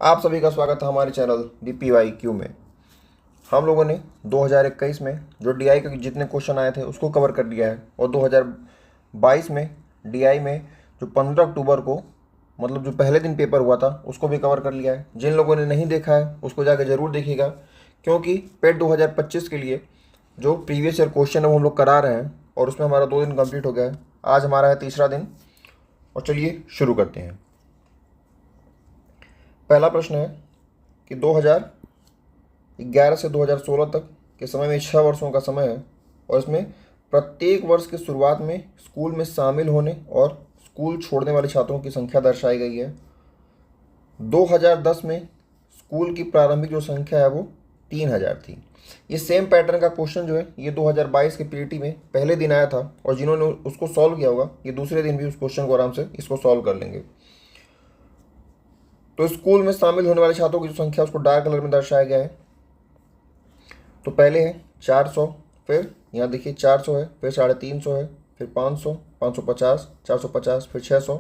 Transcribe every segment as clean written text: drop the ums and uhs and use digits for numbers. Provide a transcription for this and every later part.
आप सभी का स्वागत है हमारे चैनल DPYQ में। हम लोगों ने 2021 में जो DI के जितने क्वेश्चन आए थे उसको कवर कर लिया है और 2022 में DI में जो 15 अक्टूबर को मतलब जो पहले दिन पेपर हुआ था उसको भी कवर कर लिया है। जिन लोगों ने नहीं देखा है उसको जाकर ज़रूर देखिएगा, क्योंकि पेट 2025 के लिए जो प्रीवियस ईयर क्वेश्चन है वो हम लोग करा रहे हैं और उसमें हमारा 2 दिन कंप्लीट हो गया है। आज हमारा है तीसरा दिन और चलिए शुरू करते हैं। पहला प्रश्न है कि 2011 से 2016 तक के समय में 6 वर्षों का समय है और इसमें प्रत्येक वर्ष की शुरुआत में स्कूल में शामिल होने और स्कूल छोड़ने वाले छात्रों की संख्या दर्शाई गई है। 2010 में स्कूल की प्रारंभिक जो संख्या है वो 3000 थी। ये सेम पैटर्न का क्वेश्चन जो है ये 2022 के PET में पहले दिन आया था और जिन्होंने उसको सॉल्व किया होगा ये दूसरे दिन भी उस क्वेश्चन को आराम से इसको सॉल्व कर लेंगे। तो स्कूल में शामिल होने वाले छात्रों की जो संख्या उसको डार्क कलर में दर्शाया गया है। तो पहले है 400, फिर यहाँ देखिए 400 है, फिर 350 है, फिर 500, 550, 450, फिर 600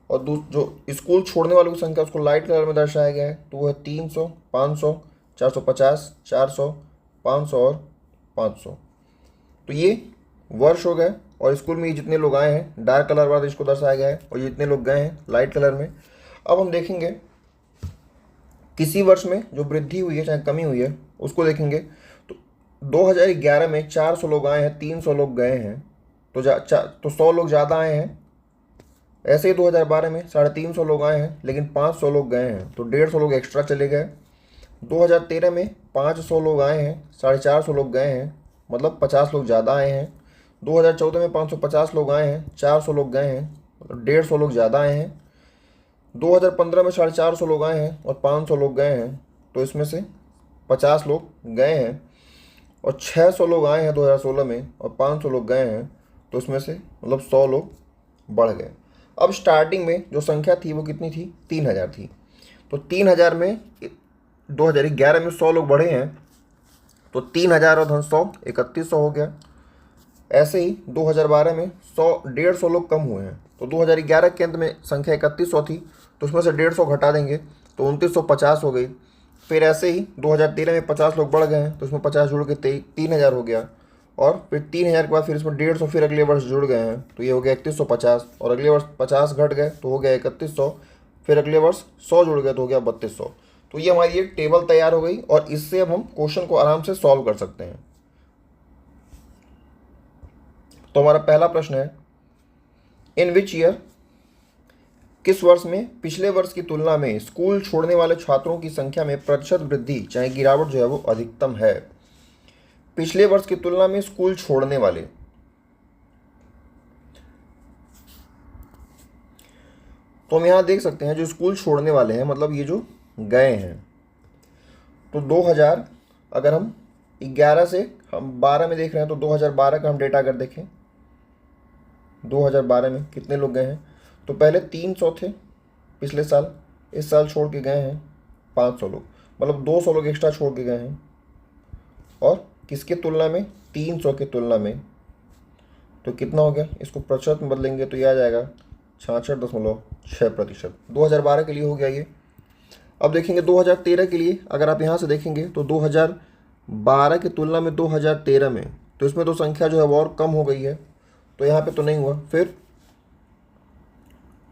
और जो स्कूल छोड़ने वालों की संख्या उसको लाइट कलर में दर्शाया गया है। तो वो है 300, 500, 450, 400, 500 और 500। तो ये वर्ष हो गए और स्कूल में ये जितने लोग आए हैं डार्क कलर वाला इसको दर्शाया गया है और ये जितने लोग गए हैं लाइट कलर में। अब हम देखेंगे किसी वर्ष में जो वृद्धि हुई है चाहे कमी हुई है उसको देखेंगे। तो 2011 में 400 लोग आए हैं, 300 लोग गए हैं, तो 100 लोग ज़्यादा आए हैं। ऐसे ही 2012 में 350 लोग आए हैं लेकिन 500 लोग गए हैं, तो 150 लोग एक्स्ट्रा चले गए। 2013 में 500 लोग आए हैं, 450 लोग गए हैं, मतलब 50 लोग ज़्यादा आए हैं। 2014 में 550 लोग आए हैं, 400 लोग गए हैं, मतलब 150 लोग ज़्यादा आए हैं। 2015 में 450 लोग आए हैं और 500 लोग गए हैं, तो इसमें से 50 लोग गए हैं। और 600 लोग आए हैं 2016 में और 500 लोग गए हैं, तो इसमें से मतलब 100 लोग बढ़ गए। अब स्टार्टिंग में जो संख्या थी वो कितनी थी? 3000 थी। तो 3000 में 2011 में 100 लोग बढ़े हैं, तो 3000 और 100 3100 हो गया। ऐसे ही 2012 में 150 लोग कम हुए हैं, तो 2011 के अंत में संख्या 3100 थी, तो उसमें से 150 घटा देंगे तो 2950 हो गई। फिर ऐसे ही 2013 में 50 लोग बढ़ गए हैं, तो उसमें 50 जुड़ के 3000 हो गया। और फिर 3000 के बाद फिर इसमें 150 फिर अगले वर्ष जुड़ गए हैं, तो ये हो गया 3150। और अगले वर्ष 50 घट गए तो हो गया 3100। फिर अगले वर्ष 100 जुड़ गए तो हो गया 3200। तो ये हमारी एक टेबल तैयार हो गई और इससे अब हम क्वेश्चन को आराम से सॉल्व कर सकते हैं। तो हमारा पहला प्रश्न है, इन विच ईयर, किस वर्ष में पिछले वर्ष की तुलना में स्कूल छोड़ने वाले छात्रों की संख्या में प्रतिशत वृद्धि चाहे गिरावट जो है वो अधिकतम है? पिछले वर्ष की तुलना में स्कूल छोड़ने वाले, तो हम यहां देख सकते हैं जो स्कूल छोड़ने वाले हैं मतलब ये जो गए हैं, तो 2000 अगर हम 11 से हम 12 में देख रहे हैं तो 2012 का हम डेटा अगर देखें 2012 में कितने लोग गए हैं, तो पहले 300 थे पिछले साल, इस साल छोड़ के गए हैं 500 लोग, मतलब 200 लोग एक्स्ट्रा छोड़ के गए हैं। और किसके तुलना में? 300 की तुलना में। तो कितना हो गया? इसको प्रतिशत में बदलेंगे तो ये आ जाएगा 66.6%। 2012 के लिए हो गया ये। अब देखेंगे 2013 के लिए, अगर आप यहाँ से देखेंगे तो 2012 की तुलना में 2013 में, तो इसमें तो संख्या जो है वो और कम हो गई है, तो यहाँ पे तो नहीं हुआ। फिर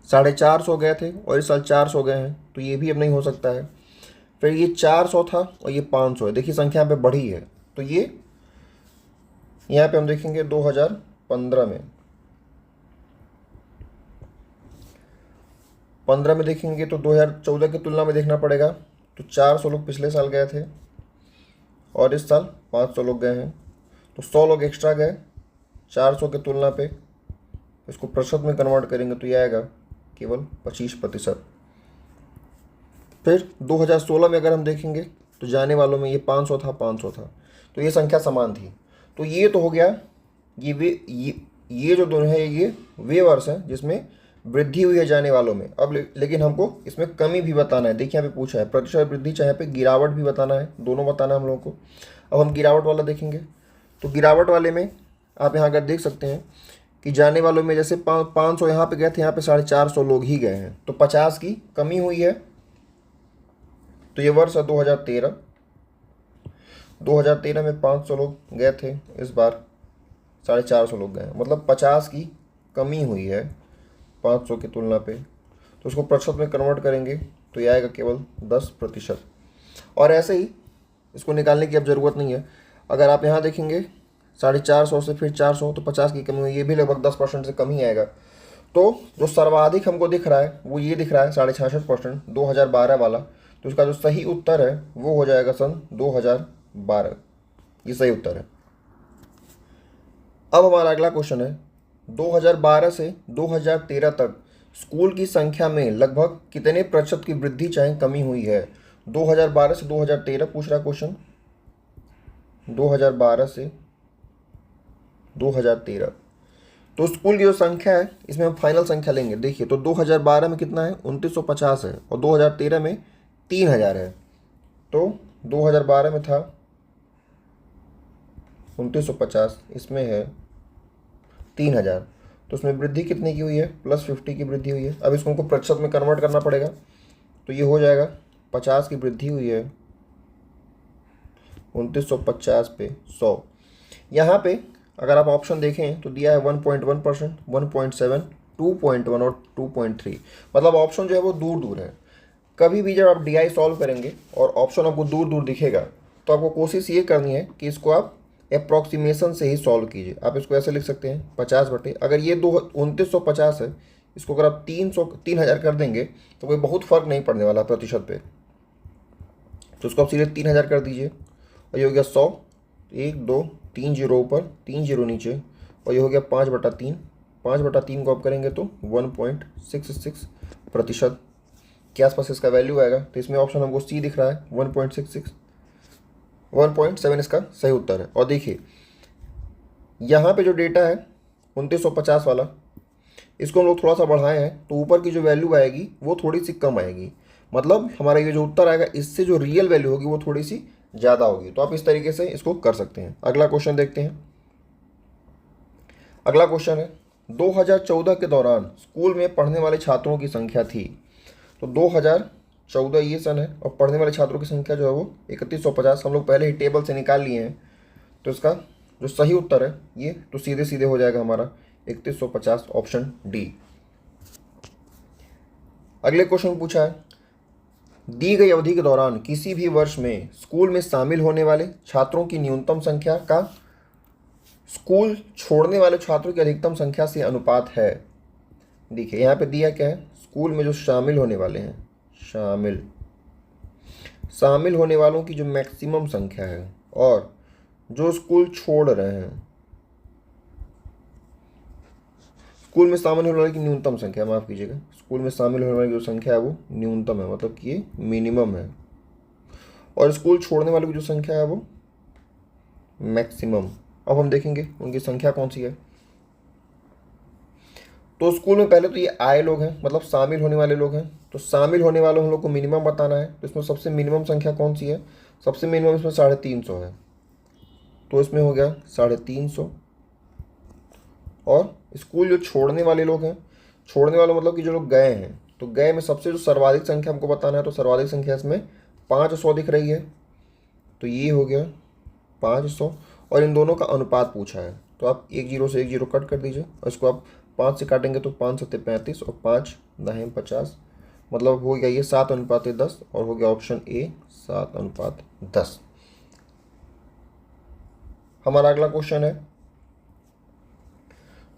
450 गए थे और इस साल 400 गए हैं, तो ये भी अब नहीं हो सकता है। फिर ये 400 था और ये 500 है, देखिए संख्या पे बढ़ी है। तो ये यहाँ पे हम देखेंगे 2015 में, 15 में देखेंगे तो 2014 की तुलना में देखना पड़ेगा, तो 400 लोग पिछले साल गए थे और इस साल 500 लोग गए हैं, तो 100 लोग एक्स्ट्रा गए 400 की तुलना पे। इसको प्रतिशत में कन्वर्ट करेंगे तो ये आएगा केवल 25%। फिर 2016 में अगर हम देखेंगे तो जाने वालों में ये 500 था, 500 था, तो ये संख्या समान थी। तो ये तो हो गया, ये जो दोनों है ये वे वर्ष हैं जिसमें वृद्धि हुई है जाने वालों में। अब लेकिन हमको इसमें कमी भी बताना है। देखिए यहाँ पे पूछा है प्रतिशत वृद्धि चाहे पे गिरावट भी बताना है, दोनों बताना है हम लोगों को। अब हम गिरावट वाला देखेंगे, तो गिरावट वाले में आप यहाँ अगर देख सकते हैं कि जाने वालों में जैसे 500 यहाँ पे गए थे, यहाँ पे 450 लोग ही गए हैं, तो 50 की कमी हुई है। तो ये वर्ष है 2013। 2013 में 500 लोग गए थे, इस बार 450 लोग गए, मतलब 50 की कमी हुई है 500 की तुलना पे। तो उसको प्रतिशत में कन्वर्ट करेंगे तो ये आएगा केवल 10%। और ऐसे ही इसको निकालने की अब ज़रूरत नहीं है। अगर आप यहाँ देखेंगे 450 से फिर 400 तो 50 की कमी हुई, ये भी लगभग 10% से कम ही आएगा। तो जो सर्वाधिक हमको दिख रहा है वो ये दिख रहा है 66.66%, 2012 वाला। तो इसका जो सही उत्तर है वो हो जाएगा सन 2012, ये सही उत्तर है। अब हमारा अगला क्वेश्चन है 2012 से 2013 तक स्कूल की संख्या में लगभग कितने प्रतिशत की वृद्धि चाहे कमी हुई है। 2012 से 2013 पूछ रहा क्वेश्चन, 2012 से 2013। तो स्कूल की जो संख्या है इसमें हम फाइनल संख्या लेंगे। देखिए तो 2012 में कितना है, 2950 है, और 2013 में 3000 है। तो 2012 में था 2950, इसमें है 3000, तो उसमें वृद्धि कितने की हुई है, +50 की वृद्धि हुई है। अब इसको हमको प्रतिशत में कन्वर्ट करना पड़ेगा, तो ये हो जाएगा 50 की वृद्धि हुई है 2950 पे 100। यहाँ पे अगर आप ऑप्शन देखें तो दिया है 1.1%, 1.7, 2.1 और 2.3, मतलब ऑप्शन जो है वो दूर दूर है। कभी भी जब आप DI सॉल्व करेंगे और ऑप्शन आपको दूर दूर दिखेगा तो आपको कोशिश ये करनी है कि इसको आप अप्रॉक्सीमेशन से ही सॉल्व कीजिए। आप इसको ऐसे लिख सकते हैं 50 बटे, अगर ये 2950 है, इसको अगर आप 3000 कर देंगे तो कोई बहुत फर्क नहीं पड़ने वाला प्रतिशत पे। तो उसको आप सीधे 3000 कर दीजिए, और ये हो गया 100, 1 2 3 जीरो ऊपर 3 जीरो नीचे, और ये हो गया 5/3। 5/3 को आप करेंगे तो 1.66% के आसपास इसका वैल्यू आएगा। तो इसमें ऑप्शन हमको सी दिख रहा है 1.66, 1.7 इसका सही उत्तर है। और देखिए यहाँ पे जो डेटा है 2950 वाला, इसको हम लोग थोड़ा सा बढ़ाए हैं तो ऊपर की जो वैल्यू आएगी वो थोड़ी सी कम आएगी, मतलब हमारा ये जो उत्तर आएगा इससे जो रियल वैल्यू होगी वो थोड़ी सी ज़्यादा होगी। तो आप इस तरीके से इसको कर सकते हैं। अगला क्वेश्चन देखते हैं। अगला क्वेश्चन है 2014 के दौरान स्कूल में पढ़ने वाले छात्रों की संख्या थी। तो 2014 ये सन है, और पढ़ने वाले छात्रों की संख्या जो है वो 3150 हम लोग पहले ही टेबल से निकाल लिए हैं। तो इसका जो सही उत्तर है ये तो सीधे सीधे हो जाएगा हमारा 3150, ऑप्शन डी। अगले क्वेश्चन पूछा है दी गई अवधि के दौरान किसी भी वर्ष में स्कूल में शामिल होने वाले छात्रों की न्यूनतम संख्या का स्कूल छोड़ने वाले छात्रों की अधिकतम संख्या से अनुपात है। देखिए यहाँ पे दिया क्या है, स्कूल में जो शामिल होने वाले हैं, शामिल होने वालों की जो मैक्सिमम संख्या है, और जो स्कूल छोड़ रहे हैं, स्कूल में शामिल होने वाले की न्यूनतम संख्या, माफ़ कीजिएगा, स्कूल में शामिल होने वाली जो संख्या है वो न्यूनतम है, मतलब कि ये मिनिमम है, और स्कूल छोड़ने वालों की जो संख्या है वो मैक्सिमम। अब हम देखेंगे उनकी संख्या कौन सी है। तो स्कूल में पहले तो ये आए लोग हैं, मतलब शामिल होने वाले लोग हैं। तो शामिल होने वालों हम लोग को मिनिमम बताना है। तो इसमें सबसे मिनिमम संख्या कौन सी है, सबसे मिनिमम इसमें 350 है। तो इसमें हो गया 350। और स्कूल जो छोड़ने वाले लोग हैं, छोड़ने वाले मतलब कि जो लोग गए हैं, तो गए में सबसे जो सर्वाधिक संख्या हमको बताना है, तो सर्वाधिक संख्या इसमें 500 दिख रही है। तो ये हो गया 500, और इन दोनों का अनुपात पूछा है। तो आप 1 0 से 1 0 कट कर दीजिए, और इसको आप 5 से काटेंगे तो 5 7 35 और 5 9 50, मतलब हो गया ये 7:10, और हो गया ऑप्शन ए 7:10। हमारा अगला क्वेश्चन है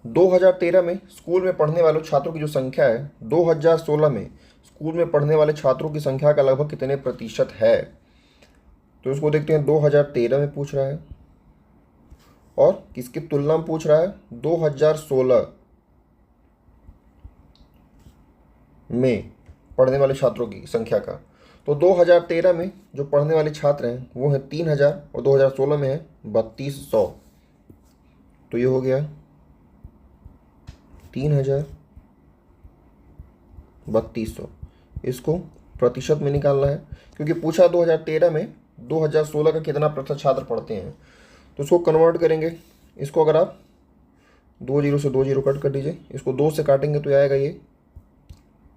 2013 में स्कूल में पढ़ने वाले छात्रों की जो संख्या है 2016 में स्कूल में पढ़ने वाले छात्रों की संख्या का लगभग कितने प्रतिशत है। तो इसको देखते हैं, 2013 में पूछ रहा है और किसकी तुलना में पूछ रहा है, 2016 में पढ़ने वाले छात्रों की संख्या का। तो 2013 में जो पढ़ने वाले छात्र हैं वो है 3000, और 2016 में है 3200। तो ये हो गया 3000 3200। इसको प्रतिशत में निकालना है, क्योंकि पूछा 2013 में 2016 का कितना प्रतिशत छात्र पढ़ते हैं। तो इसको कन्वर्ट करेंगे, इसको अगर आप 2 0 से 2 0 कट कर दीजिए, इसको 2 से काटेंगे तो आएगा ये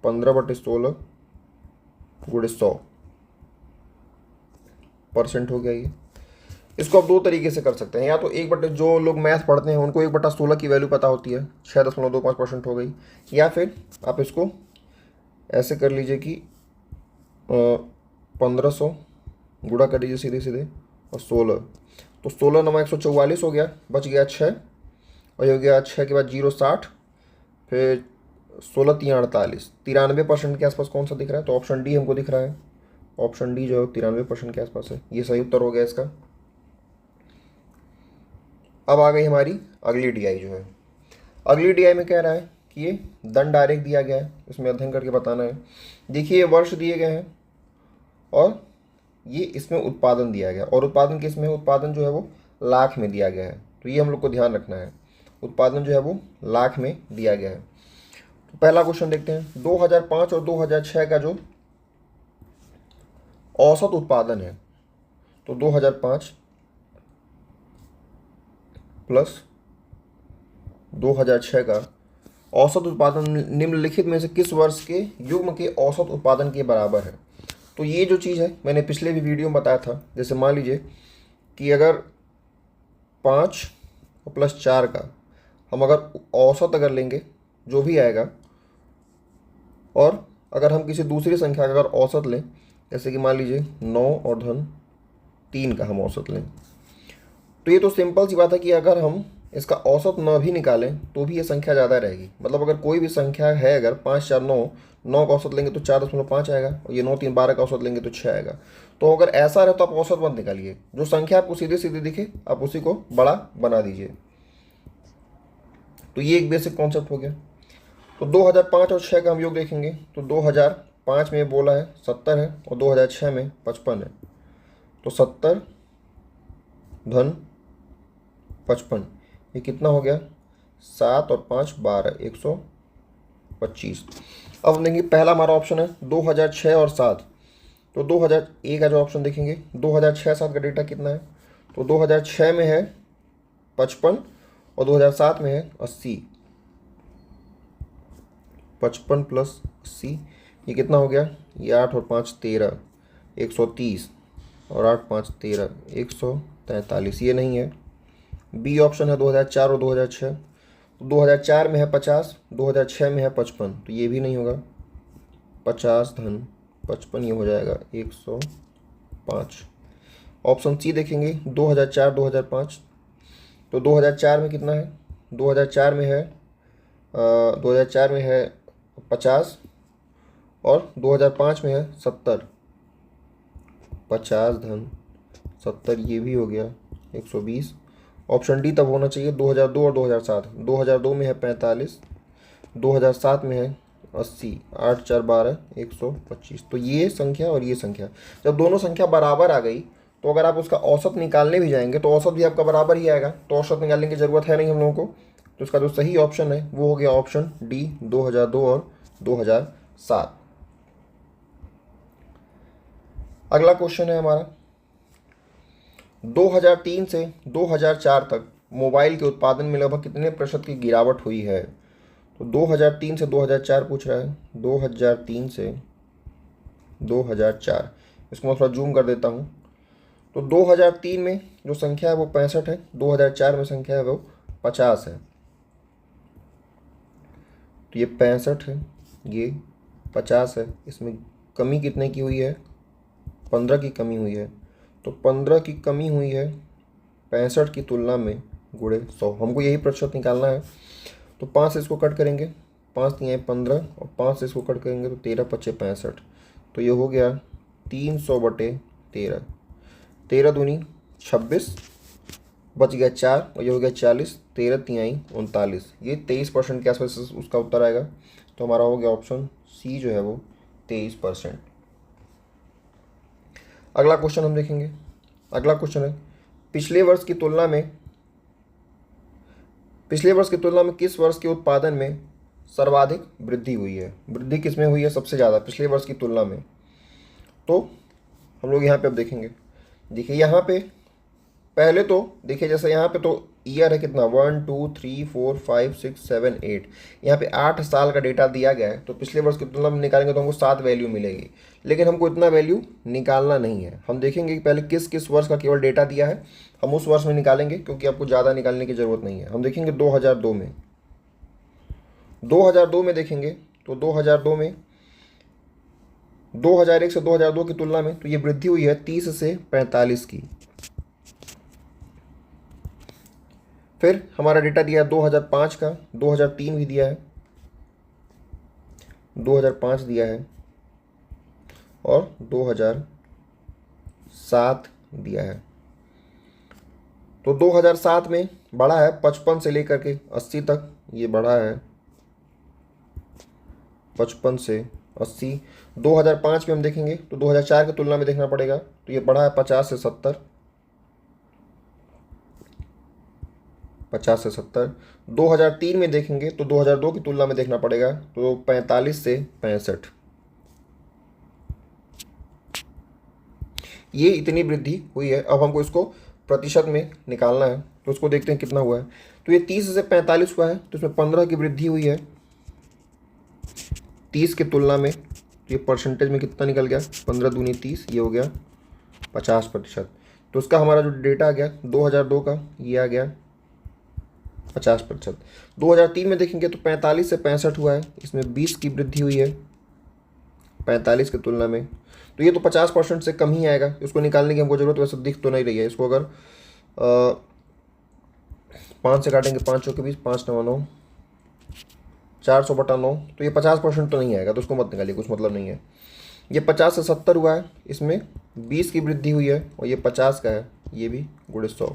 15/16 × 100। परसेंट हो गया ये। इसको आप दो तरीके से कर सकते हैं, या तो 1/, जो लोग मैथ पढ़ते हैं उनको 1/16 की वैल्यू पता होती है, 6.25% हो गई, या फिर आप इसको ऐसे कर लीजिए कि 1500 गुणा कर दीजिए सीधे सीधे और 16, तो 16 9 144 हो गया, बच गया 6, और ये हो गया 6 के बाद 0 60, फिर 16 3 48, 93% के आसपास कौन सा दिख रहा है, तो ऑप्शन डी हमको दिख रहा है। ऑप्शन डी जो है 93% के आसपास है, ये सही उत्तर हो गया इसका। अब आ गई हमारी अगली डीआई जो है। अगली डीआई में कह रहा है कि ये दंड डायरेक्ट दिया गया है, इसमें अध्ययन करके बताना है। देखिए ये वर्ष दिए गए हैं और ये इसमें उत्पादन दिया गया, और उत्पादन किस में, उत्पादन जो है वो लाख में दिया गया है, तो ये हम लोग को ध्यान रखना है, उत्पादन जो है वो लाख में दिया गया है। तो पहला क्वेश्चन देखते हैं, 2005 और 2006 का जो औसत उत्पादन है, तो 2005 प्लस 2006 का औसत उत्पादन निम्नलिखित में से किस वर्ष के युग्म के औसत उत्पादन के बराबर है। तो ये जो चीज़ है मैंने पिछले भी वीडियो में बताया था, जैसे मान लीजिए कि अगर 5 प्लस 4 का हम अगर औसत अगर लेंगे जो भी आएगा, और अगर हम किसी दूसरी संख्या का अगर औसत लें, जैसे कि मान लीजिए 9 और धन 3 का हम औसत लें, तो ये तो सिंपल सी बात है कि अगर हम इसका औसत न भी निकालें तो भी ये संख्या ज़्यादा रहेगी। मतलब अगर कोई भी संख्या है, अगर 5 4 9, 9 का औसत लेंगे तो 4.5 आएगा, और ये 9 3 12 का औसत लेंगे तो 6 आएगा। तो अगर ऐसा रहे तो आप औसत मत निकालिए, जो संख्या आपको सीधे सीधे दिखे आप उसी को बड़ा बना दीजिए। तो ये एक बेसिक कॉन्सेप्ट हो गया। तो 2005 और 6 का हम योग देखेंगे, तो 2005 में बोला है 70 है और 2006 में 55 है, तो 70 धन 55, ये कितना हो गया, 7 और 5 12, 125। अब हम देखेंगे पहला हमारा ऑप्शन है 2006 और 7, तो 2001 का जो ऑप्शन देखेंगे 2006-7 का डेटा कितना है, तो 2006 में है 55 और 2007 में है 80, 55 प्लस 80 ये कितना हो गया, ये 8 और 5 13, 130, और 8 5 13, 143, ये नहीं है। बी ऑप्शन है 2004 और 2006, तो 2004 में है 50, 2006 में है 55, तो ये भी नहीं होगा, 50 धन 55 ये हो जाएगा 105। ऑप्शन सी देखेंगे 2004 2005, तो 2004 में कितना है, 2004 में है 50, और 2005 में है 70, 50 धन 70 ये भी हो गया 120। ऑप्शन डी तब होना चाहिए 2002 और 2007, 2002 में है 45, 2007 में है 80, 8 4 12, 125। तो ये संख्या और ये संख्या जब दोनों संख्या बराबर आ गई, तो अगर आप उसका औसत निकालने भी जाएंगे तो औसत भी आपका बराबर ही आएगा, तो औसत निकालने की ज़रूरत है नहीं हम लोगों को। तो इसका जो सही ऑप्शन है वो हो गया ऑप्शन डी, 2002 और 2007। अगला क्वेश्चन है हमारा, 2003 से 2004 तक मोबाइल के उत्पादन में लगभग कितने प्रतिशत की गिरावट हुई है। तो 2003 से 2004 पूछ रहा है, 2003 से 2004, इसको मैं थोड़ा जूम कर देता हूँ। तो 2003 में जो संख्या है वो 65 है, 2004 में संख्या है वो 50 है, तो ये 65 है, ये 50 है, इसमें कमी कितने की हुई है, 15 की कमी हुई है। तो 15 की कमी हुई है 65 की तुलना में गुणे 100, हमको यही प्रतिशत निकालना है। तो 5 से इसको कट करेंगे, 5 3 15, और 5 से इसको कट करेंगे तो 13 5 65, तो ये हो गया 300/13, 13 दूनी 26, बच गया 4, और ये हो गया 40, 13 3 39, ये 23% के आसपास उसका उत्तर आएगा। तो हमारा हो गया ऑप्शन सी जो है वो 23%। अगला क्वेश्चन हम देखेंगे। अगला क्वेश्चन है, पिछले वर्ष की तुलना में किस वर्ष के उत्पादन में सर्वाधिक वृद्धि हुई है। वृद्धि किस में हुई है सबसे ज़्यादा पिछले वर्ष की तुलना में। तो हम लोग यहाँ पे अब देखेंगे, देखिए यहाँ पे पहले तो देखिए जैसे यहाँ पे तो ईयर है कितना 1 2 3 4 5 6 7 8, यहाँ पे 8 साल का डेटा दिया गया है। तो पिछले वर्ष की तुलना में निकालेंगे तो हमको 7 वैल्यू मिलेगी, लेकिन हमको इतना वैल्यू निकालना नहीं है। हम देखेंगे कि पहले किस किस वर्ष का केवल डेटा दिया है, हम उस वर्ष में निकालेंगे, क्योंकि आपको ज़्यादा निकालने की ज़रूरत नहीं है। हम देखेंगे 2002 में, 2002 में देखेंगे तो 2002 में 2001 से 2002 की तुलना में तो ये वृद्धि हुई है 30 से 45 की। फिर हमारा डेटा दिया है 2005 का, 2003 भी दिया है, 2005 दिया है और 2007 दिया है। तो 2007 में बढ़ा है 55 से लेकर के 80 तक, ये बढ़ा है 55 से 80। 2005 में हम देखेंगे तो 2004 की तुलना में देखना पड़ेगा, तो ये बढ़ा है 50 से 70, 50 से 70। 2003 में देखेंगे तो 2002 की तुलना में देखना पड़ेगा, तो 45 से 65। ये इतनी वृद्धि हुई है। अब हमको इसको प्रतिशत में निकालना है, तो उसको देखते हैं कितना हुआ है। तो ये 30 से 45 हुआ है, तो इसमें 15 की वृद्धि हुई है 30 की तुलना में। तो ये परसेंटेज में कितना निकल गया, 15 दूनी 30, ये हो गया 50%। तो उसका हमारा जो डेटा आ गया 2002 का, ये आ गया 50%। 2003 में देखेंगे तो 45 से 65 हुआ है, इसमें 20 की वृद्धि हुई है 45 की तुलना में। तो ये तो 50% से कम ही आएगा, इसको निकालने की हमको जरूरत वैसे दिख तो नहीं रही है। इसको अगर 5 से काटेंगे, 5 के 20, 5 9 9, 400/9, तो ये 50% तो नहीं आएगा, तो उसको मत निकालिए, कुछ मतलब नहीं है। ये 50 से 70 हुआ है, इसमें 20 की वृद्धि हुई है और ये 50 का है, ये भी गुणे 100,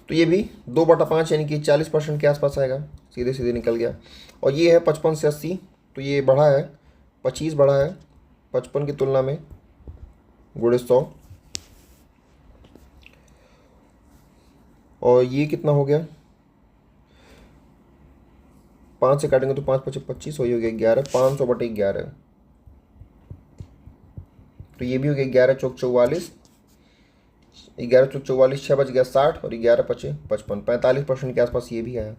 तो ये भी 2/5 यानी कि 40% के आसपास आएगा, सीधे सीधे निकल गया। और ये है 55 से 80, तो ये बढ़ा है 25 बढ़ा है 55 की तुलना में, गुणे 100। और ये कितना हो गया, 5 से काटेंगे तो 5 5 25, और ये हो गया 11, 500/11। तो ये भी हो गया 11 चौक 44, 11 चौक 44, 6 बच गया 60, और 11 पचे 55, 45% के आसपास ये भी है।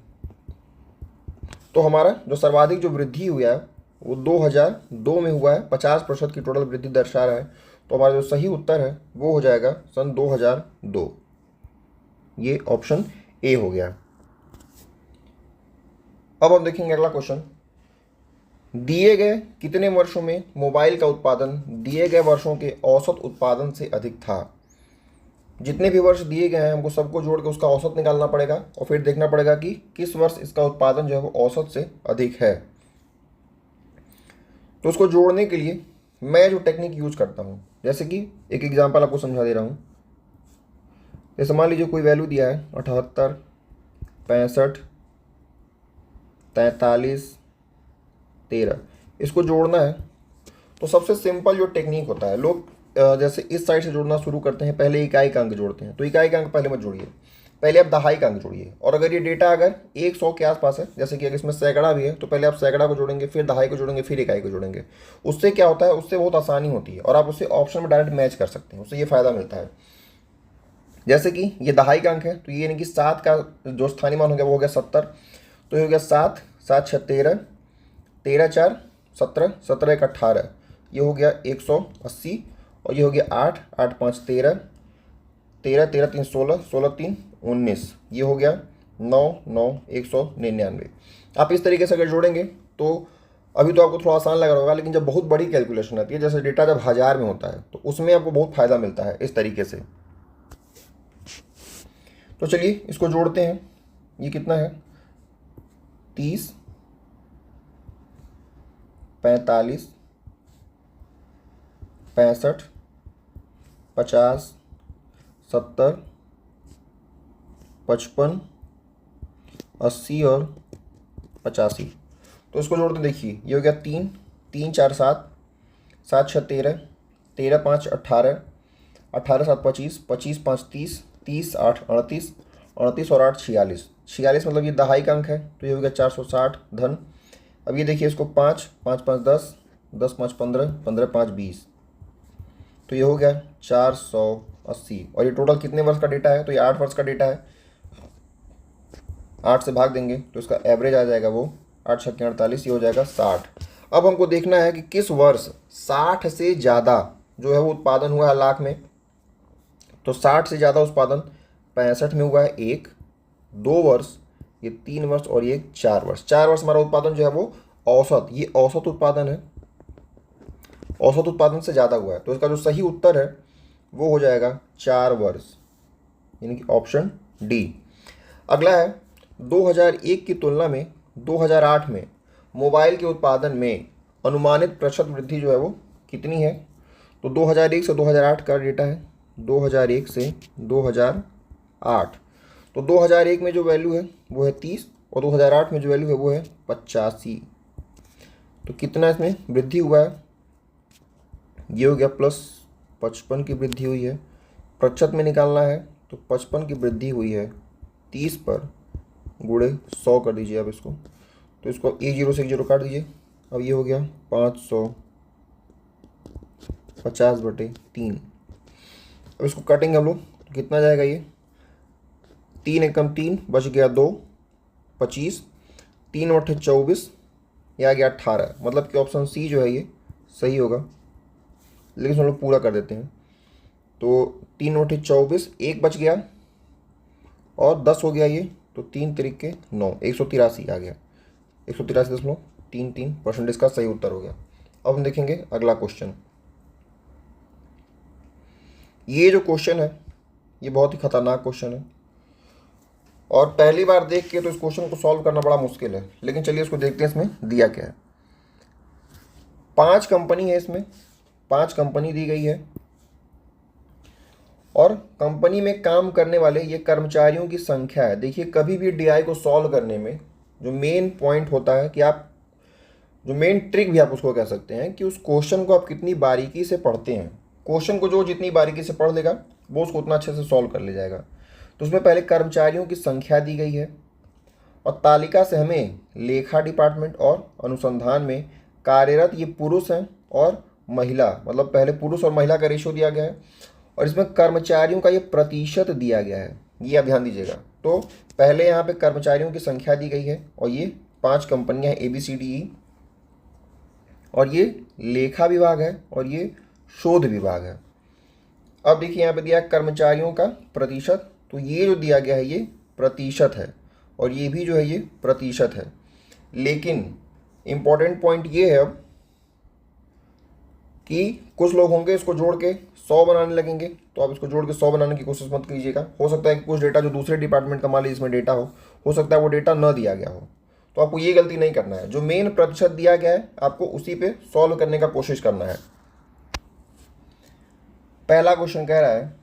तो हमारा जो सर्वाधिक जो वृद्धि हुआ है वो 2002 में हुआ है, 50% की टोटल वृद्धि दर्शा रहा है। तो हमारा जो सही उत्तर है वो हो जाएगा सन 2002, ये ऑप्शन ए हो गया। अब हम देखेंगे अगला क्वेश्चन। दिए गए कितने वर्षों में मोबाइल का उत्पादन दिए गए वर्षों के औसत उत्पादन से अधिक था। जितने भी वर्ष दिए गए हैं हमको सबको जोड़ के उसका औसत निकालना पड़ेगा और फिर देखना पड़ेगा कि किस वर्ष इसका उत्पादन जो है वो औसत से अधिक है। तो उसको जोड़ने के लिए मैं जो टेक्निक यूज करता हूँ, जैसे कि एक एग्जांपल आपको समझा दे रहा हूँ। जैसे मान लीजिए कोई वैल्यू दिया है 78, 65, 43, 13, इसको जोड़ना है। तो सबसे सिंपल जो टेक्निक होता है, लोग जैसे इस साइड से जोड़ना शुरू करते हैं, पहले इकाई का अंक जोड़ते हैं। तो इकाई का अंक पहले मत जोड़िए, पहले आप दहाई का अंक जोड़िए। और अगर ये डेटा अगर 100 के आसपास है, जैसे कि अगर इसमें सैकड़ा भी है, तो पहले आप सैकड़ा को जोड़ेंगे, फिर दहाई को जोड़ेंगे, फिर इकाई को जोड़ेंगे। उससे क्या होता है, उससे बहुत आसानी होती है और आप उससे ऑप्शन में डायरेक्ट मैच कर सकते हैं, उससे ये फायदा मिलता है। जैसे कि ये दहाई का अंक है, तो ये यानी कि 7 का जो स्थानीय मान हो गया वो हो गया 70। तो ये हो गया 7, 7 6 13, 13 4 17, 17 1 18, ये हो गया 180। और ये हो गया 8, 8 5 13, 13 13 3 16, 16 3 19, ये हो गया 9 9 199। आप इस तरीके से अगर जोड़ेंगे तो अभी तो आपको थोड़ा आसान लग रहा होगा, लेकिन जब बहुत बड़ी कैलकुलेशन आती है, जैसे डेटा जब 1000 में होता है, तो उसमें आपको बहुत फ़ायदा मिलता है इस तरीके से। तो चलिए इसको जोड़ते हैं। ये कितना है, 30, 45, 65, 50, 70, 55, 80 और 85। तो इसको जोड़ते देखिए, ये हो गया 3 3 4 7, 7 6 13, 13 5 18, 18 7 25, 25 5 30, 30 8 38, 38 और 8 46, 46 मतलब ये दहाई का अंक है, तो ये हो गया 460 धन। अब ये देखिए इसको 5 5 5 10, 10 5 15, 15 5 20, तो ये हो गया 480। और ये टोटल कितने वर्ष का डेटा है, तो ये 8 वर्ष का डेटा है। 8 से भाग देंगे तो इसका एवरेज आ जाएगा वो 8 छक्के 48, ये हो जाएगा 60। अब हमको देखना है कि किस वर्ष 60 से ज़्यादा जो है वो उत्पादन हुआ है लाख में। तो 60 से ज़्यादा उत्पादन 65 में हुआ है 1, 2 वर्ष, ये 3 वर्ष और ये 4 वर्ष। 4 वर्ष हमारा उत्पादन जो है वो औसत, ये औसत उत्पादन है, औसत उत्पादन से ज़्यादा हुआ है। तो इसका जो सही उत्तर है वो हो जाएगा 4 वर्ष, यानी कि ऑप्शन डी। अगला है 2001 की तुलना में 2008 में मोबाइल के उत्पादन में अनुमानित प्रतिशत वृद्धि जो है वो कितनी है। तो 2001 से 2008 का डेटा है, 2001 से 2008। तो 2001 में जो वैल्यू है वो है 30 और 2008 में जो वैल्यू है वो है 85। तो कितना इसमें वृद्धि हुआ है, ये हो गया +55 की वृद्धि हुई है। प्रतिशत में निकालना है तो 55 की वृद्धि हुई है, 30 पर गुणे 100 कर दीजिए अब इसको। तो इसको 10 से 0 काट दीजिए। अब ये हो गया 550/3। अब इसको काटेंगे हम लोग तो कितना जाएगा, ये 3 एकम 3 बच गया 2, 25, 3 और 24, ये आ गया 18। मतलब कि ऑप्शन सी जो है ये सही होगा। लेकिन हम लोग पूरा कर देते हैं। तो 3 और 24, 1 बच गया और 10 हो गया ये, तो 3 तिरिके 9, 183 आ गया। 183.33% का सही उत्तर हो गया। अब हम देखेंगे अगला क्वेश्चन। ये जो क्वेश्चन है ये बहुत ही खतरनाक क्वेश्चन है और पहली बार देख के तो इस क्वेश्चन को सॉल्व करना बड़ा मुश्किल है। लेकिन चलिए इसको देखते हैं इसमें दिया क्या है। 5 कंपनी है, इसमें 5 कंपनी दी गई है और कंपनी में काम करने वाले ये कर्मचारियों की संख्या है। देखिए कभी भी डीआई को सॉल्व करने में जो मेन पॉइंट होता है कि आप, जो मेन ट्रिक भी आप उसको कह सकते हैं कि उस क्वेश्चन को आप कितनी बारीकी से पढ़ते हैं। क्वेश्चन को जो जितनी बारीकी से पढ़ लेगा वो उसको उतना अच्छे से सॉल्व कर ले जाएगा। तो उसमें पहले कर्मचारियों की संख्या दी गई है और तालिका से हमें लेखा डिपार्टमेंट और अनुसंधान में कार्यरत ये पुरुष हैं और महिला, मतलब पहले पुरुष और महिला का रेशियो दिया गया है और इसमें कर्मचारियों का ये प्रतिशत दिया गया है, ये आप ध्यान दीजिएगा। तो पहले यहाँ पे कर्मचारियों की संख्या दी गई है और ये 5 कंपनियां हैं ABCDE और ये लेखा विभाग है और ये शोध विभाग है। अब देखिए यहाँ पे दिया कर्मचारियों का प्रतिशत, तो ये जो दिया गया है ये प्रतिशत है और ये भी जो है ये प्रतिशत है। लेकिन इम्पॉर्टेंट पॉइंट ये है अब कि कुछ लोग होंगे इसको जोड़ के 100 बनाने लगेंगे, तो आप इसको जोड़ के 100 बनाने की कोशिश मत कीजिएगा। हो सकता है कि कुछ डेटा जो दूसरे डिपार्टमेंट का मान लीजिए इसमें डेटा हो सकता है वो डेटा न दिया गया हो। तो आपको ये गलती नहीं करना है, जो मेन प्रतिशत दिया गया है आपको उसी पे सॉल्व करने का कोशिश करना है। पहला क्वेश्चन कह रहा है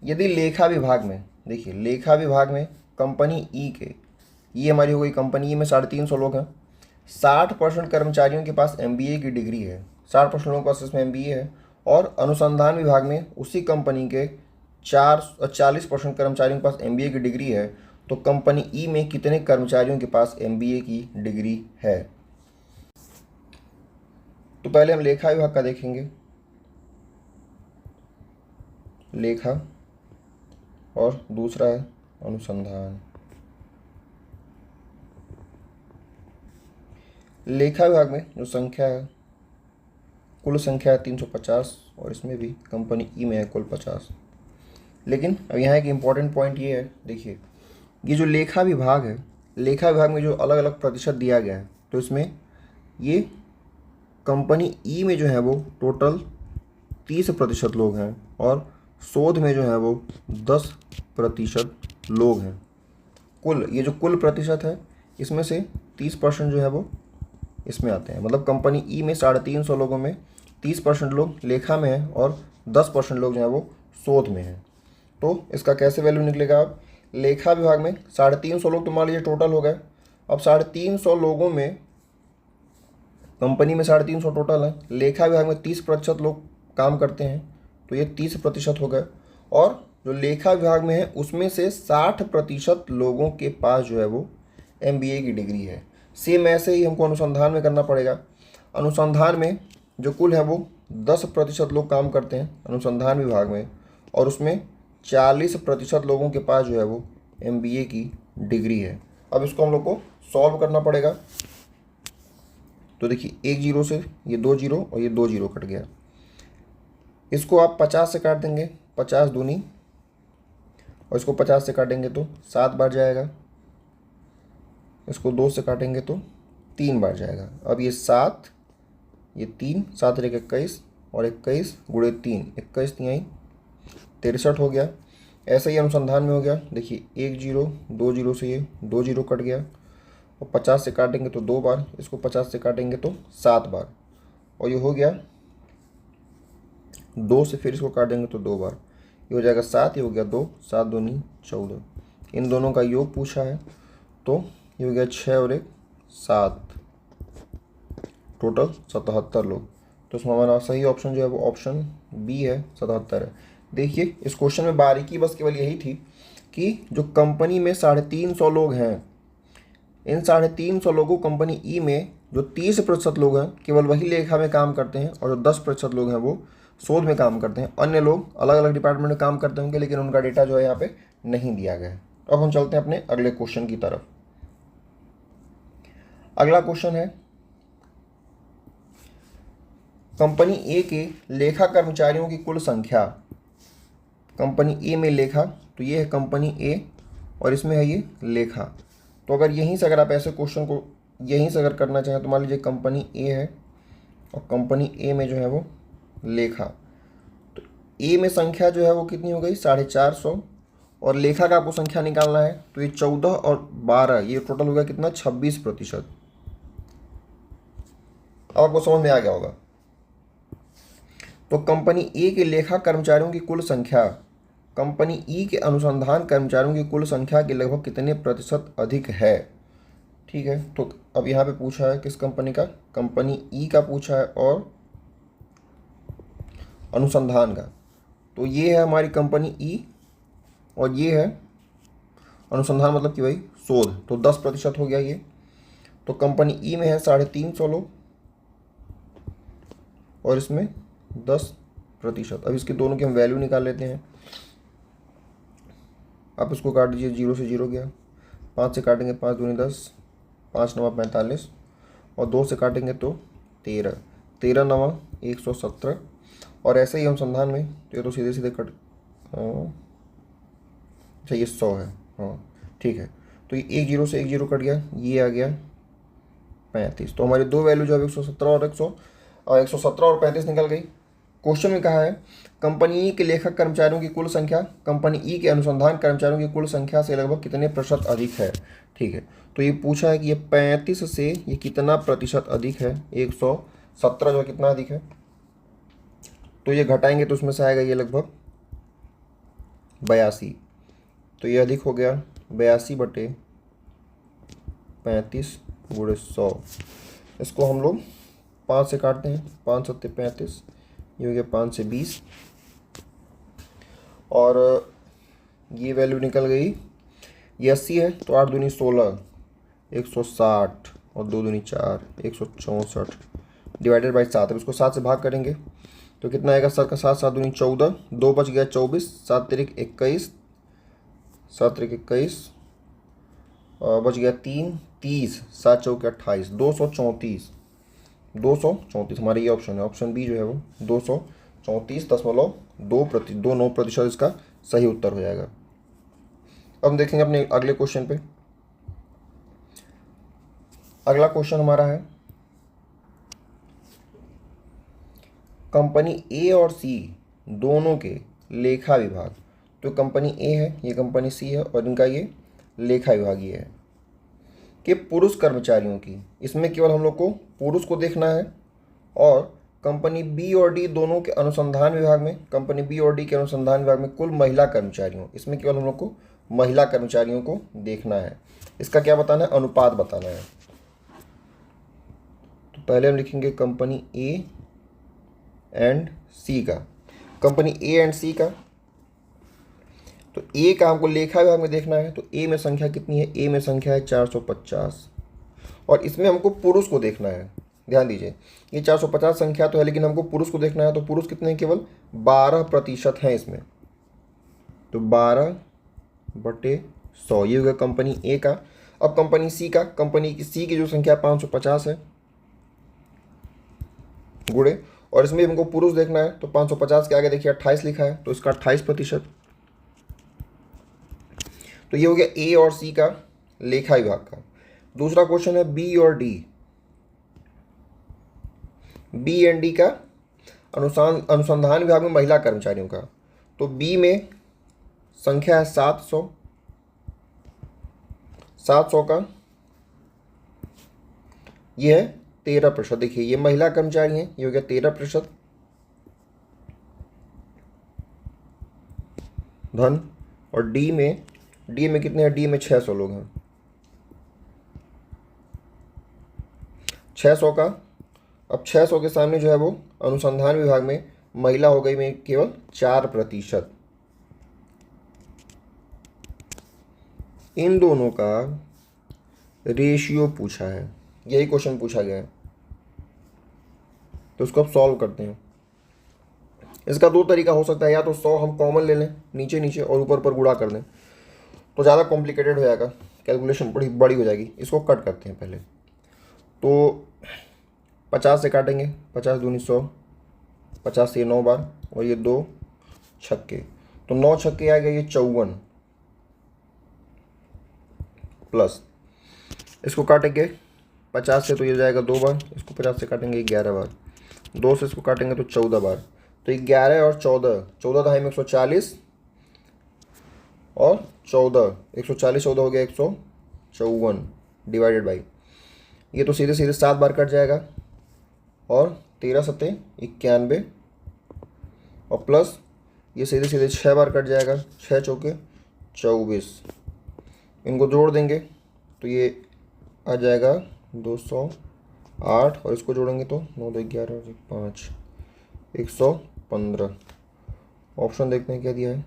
यदि लेखा विभाग में, देखिए लेखा विभाग में कंपनी ई के, ये हमारी हो गई कंपनी ई में 350 लोग हैं, 60% कर्मचारियों के पास MBA की डिग्री है, 60% लोगों के पास इसमें MBA है और अनुसंधान विभाग में उसी कंपनी के 40% कर्मचारियों के पास MBA की डिग्री है। तो कंपनी ई में कितने कर्मचारियों के पास MBA की डिग्री है। तो पहले हम लेखा विभाग का देखेंगे, लेखा, और दूसरा है अनुसंधान। लेखा विभाग में जो संख्या है, कुल संख्या है 350 और इसमें भी कंपनी ई में है कुल 50। लेकिन अब यहाँ एक इम्पॉर्टेंट पॉइंट ये है, देखिए ये जो लेखा विभाग है, लेखा विभाग में जो अलग अलग प्रतिशत दिया गया है, तो इसमें ये कंपनी ई में जो है वो टोटल 30% लोग हैं और शोध में जो है वो 10% लोग हैं। कुल ये जो कुल प्रतिशत है इसमें से 30% जो है वो इसमें आते हैं। मतलब कंपनी ई में 350 लोगों में 30% लोग लेखा में हैं और 10% लोग जो है वो शोध में हैं। तो इसका कैसे वैल्यू निकलेगा, अब लेखा विभाग में 350 लोग तो मान लीजिए टोटल हो गए। अब 350 लोगों में, कंपनी में 350 टोटल है, लेखा विभाग में 30% लोग काम करते हैं, तो ये 30% हो गए। और जो लेखा विभाग में है उसमें से 60% लोगों के पास जो है वो MBA की डिग्री है। सेम ऐसे ही हमको अनुसंधान में करना पड़ेगा। अनुसंधान में जो कुल है वो 10% लोग काम करते हैं अनुसंधान विभाग में और उसमें 40% लोगों के पास जो है वो MBA की डिग्री है। अब इसको हम लोग को सॉल्व करना पड़ेगा। तो देखिए 1 जीरो से ये 2 जीरो और ये 2 जीरो कट गया। इसको आप 50 से काट देंगे, 50 दूनी, और इसको 50 से काटेंगे तो 7 बार जाएगा। इसको 2 से काटेंगे तो 3 बार जाएगा। अब ये 7, ये 3, 7 एक 21 और 21 गुणे 3, 21 तिहाई 63 हो गया। ऐसा ही अनुसंधान में हो गया। देखिए 1 जीरो, 2 जीरो से ये 2 जीरो कट गया, और 50 से काटेंगे तो 2 बार, इसको 50 से काटेंगे तो 7 बार, और ये हो गया 2 से फिर इसको काटेंगे तो 2 बार, ये हो जाएगा 7, ये हो गया 2, 7 दूनी 14। इन दोनों का योग पूछा है, तो ये हो गया 6 और 1 7, टोटल 77 लोग। तो इसमें हमारा सही ऑप्शन जो है वो ऑप्शन बी है, 77 है। देखिए इस क्वेश्चन में बारीकी बस केवल यही थी कि जो कंपनी में 350 लोग हैं, इन 350 लोगों कंपनी ई में जो 30% लोग हैं केवल वही लेखा में काम करते हैं, और जो 10% लोग हैं वो शोध में काम करते हैं। अन्य लोग अलग अलग डिपार्टमेंट में काम करते होंगे, लेकिन उनका डेटा जो है यहाँ पे नहीं दिया गया है। अब हम चलते हैं अपने अगले क्वेश्चन की तरफ। अगला क्वेश्चन है, कंपनी ए के लेखा कर्मचारियों की कुल संख्या। कंपनी ए में लेखा, तो ये है कंपनी ए और इसमें है ये लेखा। तो अगर यहीं से अगर आप ऐसे क्वेश्चन को यहीं से अगर करना चाहें तो मान लीजिए कंपनी ए है और कंपनी ए में जो है वो लेखा, तो ए में संख्या जो है वो कितनी हो गई 450, और लेखा का आपको संख्या निकालना है, तो ये 14 और 12, ये टोटल हो गया कितना 26%। अब आपको समझ में आ गया होगा। तो कंपनी ए के लेखा कर्मचारियों की कुल संख्या कंपनी ई के अनुसंधान कर्मचारियों की कुल संख्या के लगभग कितने प्रतिशत अधिक है। ठीक है, तो अब यहाँ पे पूछा है किस कंपनी का, कंपनी ई का पूछा है और अनुसंधान का। तो ये है हमारी कंपनी ई और ये है अनुसंधान, मतलब कि भाई शोध, तो 10% हो गया ये। तो कंपनी ई में है 350 लोग और इसमें 10%। अब इसके दोनों की हम वैल्यू निकाल लेते हैं। आप इसको काट दीजिए, 0 से 0 गया, 5 से काटेंगे 5 दूनी 10, 5 नवा 45, और 2 से काटेंगे तो 13, 13 नवा 117, और ऐसे ही अनुसंधान में तो ये तो सीधे सीधे कट, अच्छा ये 100 है, हाँ ठीक है। तो ये 1 जीरो से 1 जीरो कट गया, ये आ गया 35। तो हमारी दो वैल्यू जो है 117 और 117 और 35 निकल गई। क्वेश्चन में कहा है कंपनी ई के लेखक कर्मचारियों की कुल संख्या कंपनी ई के अनुसंधान कर्मचारियों की कुल संख्या से लगभग कितने प्रतिशत अधिक है। ठीक है, तो ये पूछा है कि ये 35 से ये कितना प्रतिशत अधिक है। 117 जो कितना अधिक है, तो ये घटाएंगे तो उसमें से आएगा ये लगभग 82। तो ये अधिक हो गया 82/35 गुणे 100। इसको हम लोग 5 से काटते हैं, 5 सत्ते 35, ये हो गया 5 से 20, और ये वैल्यू निकल गई, ये 80 है तो 8 दूनी 16, 160, और 2 दूनी 4, 164 डिवाइडेड बाई 7। अब इसको 7 से भाग करेंगे तो कितना आएगा, 7 का 7, 7 दूनी 14, 2 बच गया 24, 7 तिरिक 21, 7 तिरिक 21, बच गया 3, 30, 7 चौके 28, 234, 234 हमारा ये ऑप्शन है, ऑप्शन बी जो है वो 234.29% इसका सही उत्तर हो जाएगा। अब हम देखेंगे अपने अगले क्वेश्चन पे। अगला क्वेश्चन हमारा है कंपनी ए और सी दोनों के लेखा विभाग। तो कंपनी ए है, ये कंपनी सी है, और इनका ये लेखा विभाग ये है कि पुरुष कर्मचारियों की, इसमें केवल हम लोग को पुरुष को देखना है, और कंपनी बी और डी दोनों के अनुसंधान विभाग में, कंपनी बी और डी के अनुसंधान विभाग में कुल महिला कर्मचारियों, इसमें केवल हम लोग को महिला कर्मचारियों को देखना है। इसका क्या बताना है, अनुपात बताना है। तो पहले हम लिखेंगे कंपनी ए एंड सी का, कंपनी ए एंड सी का। तो ए का हमको लेखा विभाग में देखना है, तो ए में संख्या कितनी है, ए में संख्या है 450, और इसमें हमको पुरुष को देखना है। ध्यान दीजिए ये 450 संख्या तो है, लेकिन हमको पुरुष को देखना है, तो पुरुष कितने हैं, केवल 12% हैं इसमें। तो 12/100 ये होगा कंपनी ए का। अब कंपनी की सी की जो संख्या 550 है गुणे, और इसमें हमको पुरुष देखना है तो 550 के आगे देखिए 28 लिखा है तो इसका 28%। तो ये हो गया ए और सी का लेखा विभाग का। दूसरा क्वेश्चन है बी और डी, बी एंड डी का अनुसंधान विभाग में महिला कर्मचारियों का। तो बी में संख्या है 700, 700 का ये है 13%। देखिए ये महिला कर्मचारी हैं, ये हो गया 13% धन। और डी में कितने हैं? डी में 600 लोग हैं, 600 का। अब 600 के सामने जो है वो अनुसंधान विभाग में महिला हो गई में केवल 4%। इन दोनों का रेशियो पूछा है, यही क्वेश्चन पूछा गया है। तो उसको अब सॉल्व करते हैं। इसका दो तरीका हो सकता है, या तो 100 हम कॉमन ले लें नीचे नीचे और ऊपर पर गुणा कर दें, तो ज़्यादा कॉम्प्लिकेटेड हो जाएगा, कैलकुलेशन बड़ी बड़ी हो जाएगी। इसको कट करते हैं पहले। तो 50 से काटेंगे, 50 दूनी 100, 50 से 9 बार और ये 2 छक्के, तो 9 छक्के आ गए ये 54 प्लस इसको काटेंगे 50 से तो ये जाएगा 2 बार, इसको 50 से काटेंगे 11 बार, 2 से इसको काटेंगे तो 14 बार। तो 11 और 14, 14 दहाई में 140 और 14, 140 14 हो गया 154 डिवाइडेड बाई, ये तो सीधे सीधे 7 बार कट जाएगा और 13 सत्ते 91 और प्लस ये सीधे सीधे 6 बार कट जाएगा, 6 चौके 24। इनको जोड़ देंगे तो ये आ जाएगा 208 और इसको जोड़ेंगे तो 9 2 11 और 5 115। ऑप्शन देखते हैं क्या दिया है,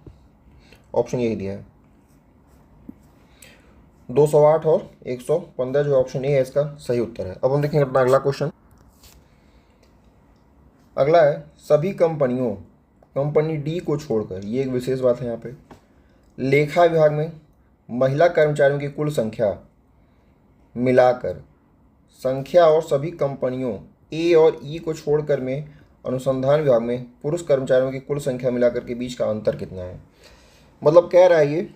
ऑप्शन यही दिया है 208 और 115, जो ऑप्शन ए है इसका सही उत्तर है। अब हम देखेंगे अपना अगला क्वेश्चन। अगला है सभी कंपनी डी को छोड़कर, ये एक विशेष बात है यहाँ पे, लेखा विभाग में महिला कर्मचारियों की कुल संख्या मिलाकर संख्या और सभी कंपनियों ए और ई को छोड़कर में अनुसंधान विभाग में पुरुष कर्मचारियों की कुल संख्या मिलाकर के बीच का अंतर कितना है। मतलब कह रहा है ये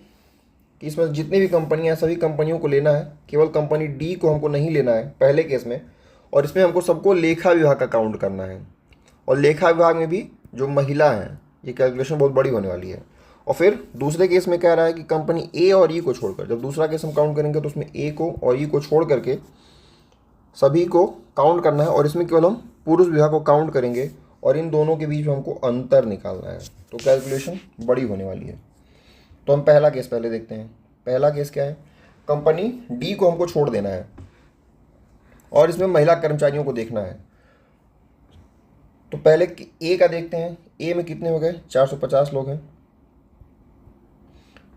कि इसमें जितनी भी कंपनियां सभी कंपनियों को लेना है, केवल कंपनी डी को हमको नहीं लेना है पहले केस में, और इसमें हमको सबको लेखा विभाग का काउंट करना है। और लेखा विभाग में भी जो महिला हैं, ये कैलकुलेशन बहुत बड़ी होने वाली है। और फिर दूसरे केस में कह रहा है कि कंपनी ए और ई को छोड़कर, जब दूसरा केस हम काउंट करेंगे तो उसमें ए को और ई को छोड़ करके सभी को काउंट करना है, और इसमें केवल हम पुरुष विभाग को काउंट करेंगे और इन दोनों के बीच में हमको अंतर निकालना है। तो कैलकुलेशन बड़ी होने वाली है। तो हम पहला केस पहले देखते हैं। पहला केस क्या है, कंपनी डी को हमको छोड़ देना है और इसमें महिला कर्मचारियों को देखना है। तो पहले ए का देखते हैं, ए में कितने हो गए, 450 लोग हैं,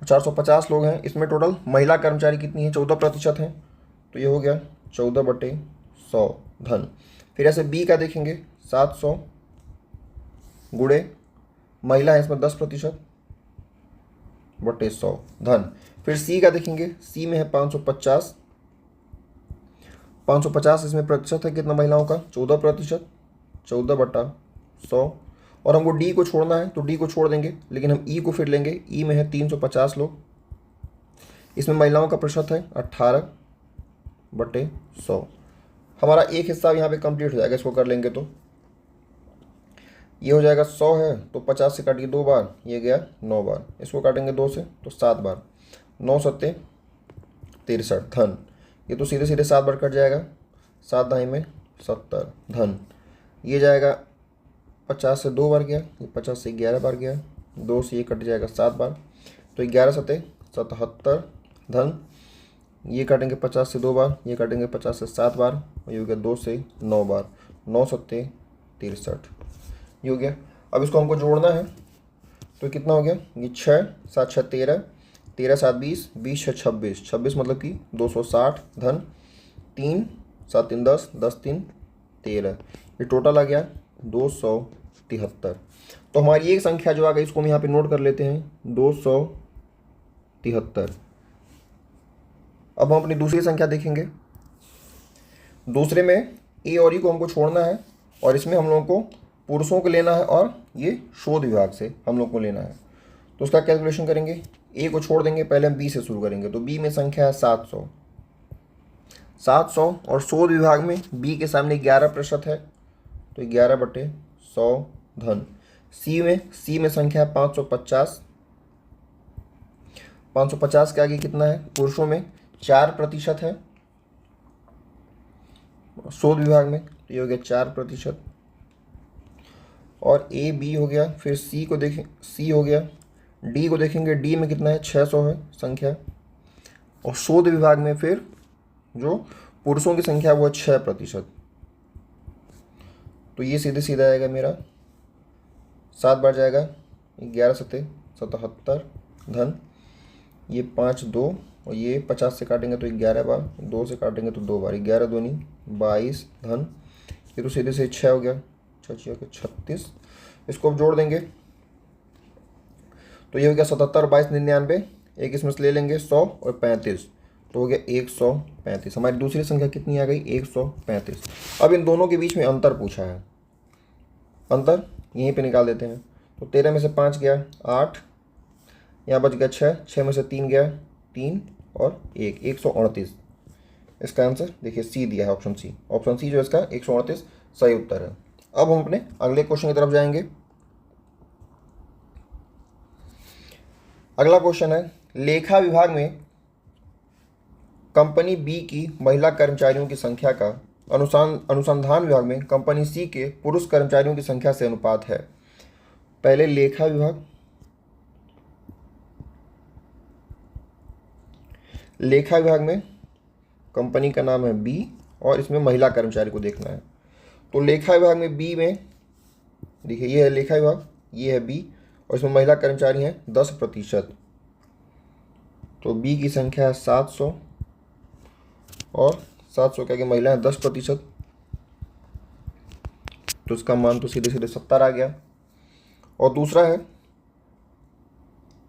450 लोग हैं, इसमें टोटल महिला कर्मचारी कितनी है, 14% हैं, तो ये हो गया 14/100 धन। फिर ऐसे बी का देखेंगे, 700 गुणे महिला है इसमें 10% बटे 100 धन। फिर सी का देखेंगे, सी में है 550, 550 इसमें प्रतिशत है कितना महिलाओं का, 14%, 14/100। और हमको डी को छोड़ना है तो डी को छोड़ देंगे, लेकिन हम ई को फिर लेंगे। ई में है 350 लोग, इसमें महिलाओं का प्रतिशत है 18/100। हमारा एक हिस्सा यहाँ पे कंप्लीट हो जाएगा, इसको कर लेंगे तो ये हो जाएगा 100 है तो 50 से काटिए 2 बार, ये गया 9 बार, इसको काटेंगे 2 से तो 7 बार, 9 सत्ते 63 धन। ये तो सीधे सीधे 7 बार कट जाएगा, 7 दाई में 70 धन। ये जाएगा 50 से 2 बार गया, ये 50 से 11 बार गया, 2 से ये कट जाएगा 7 बार, तो 11 सत्ते 77 धन। ये काटेंगे 50 से 2 बार, ये काटेंगे 50 से 7 बार, और ये हो गया 2 से 9 बार, 9 सत्ते 63, ये हो गया। अब इसको हमको जोड़ना है तो कितना हो गया, ये 6 7 6 13, 13 7 20, 20 6 26, 26 मतलब कि 260 धन, 3 7 3 10, 10 3 13, ये टोटल आ गया 273। तो हमारी एक संख्या जो आ गई इसको हम यहाँ पे नोट कर लेते हैं, 273। अब हम अपनी दूसरी संख्या देखेंगे। दूसरे में ए और ई को हमको छोड़ना है और इसमें हम लोगों को पुरुषों को लेना है और ये शोध विभाग से हम लोग को लेना है। तो उसका कैलकुलेशन करेंगे। ए को छोड़ देंगे, पहले हम बी से शुरू करेंगे। तो बी में संख्या है 700। 700 और शोध विभाग में बी के सामने 11% है, तो 11/100 धन। सी में संख्या है 550। 550 के आगे कितना है? पुरुषों में 4% है, शोध विभाग में, तो ये हो गया 4%। और ए बी हो गया। फिर सी को देखें, सी हो गया। डी को देखेंगे, डी में कितना है? 600 है संख्या। और शोध विभाग में फिर जो पुरुषों की संख्या वो है 6%। तो ये सीधे सीधा आएगा मेरा 7 बार जाएगा, 11 सत्ते 77 धन, ये 5 2 और ये 50 से काटेंगे तो 11 बार, 2 से काटेंगे तो 2 बार, 11 दूनी 22 धन, ये तो सीधे से 6 हो गया, 36। इसको अब जोड़ देंगे तो ये हो गया 77, 22, 99, एक इसमें से ले लेंगे 100 और 35, तो हो गया 135। हमारी दूसरी संख्या कितनी आ गई? 135। अब इन दोनों के बीच में अंतर पूछा है, अंतर यहीं पे निकाल देते हैं। तो 13 में से 5 गया 8, यहाँ बच गया 6 में से 3 गया 3 और 1, 138। इसका आंसर देखिए सी दिया है, ऑप्शन सी। ऑप्शन सी जो इसका 138 सही उत्तर है। अब हम अपने अगले क्वेश्चन की तरफ जाएंगे। अगला क्वेश्चन है, लेखा विभाग में कंपनी बी की महिला कर्मचारियों की संख्या का अनुसंधान विभाग में कंपनी सी के पुरुष कर्मचारियों की संख्या से अनुपात है। पहले लेखा विभाग, लेखा विभाग में कंपनी का नाम है बी और इसमें महिला कर्मचारी को देखना है। तो लेखा विभाग में बी में देखिए ये है लेखा विभाग, ये है बी और इसमें महिला कर्मचारी हैं 10%। तो बी की संख्या है 700 और 700 के आगे महिला है 10%, तो इसका मान तो सीधे सीधे 70 आ गया। और दूसरा है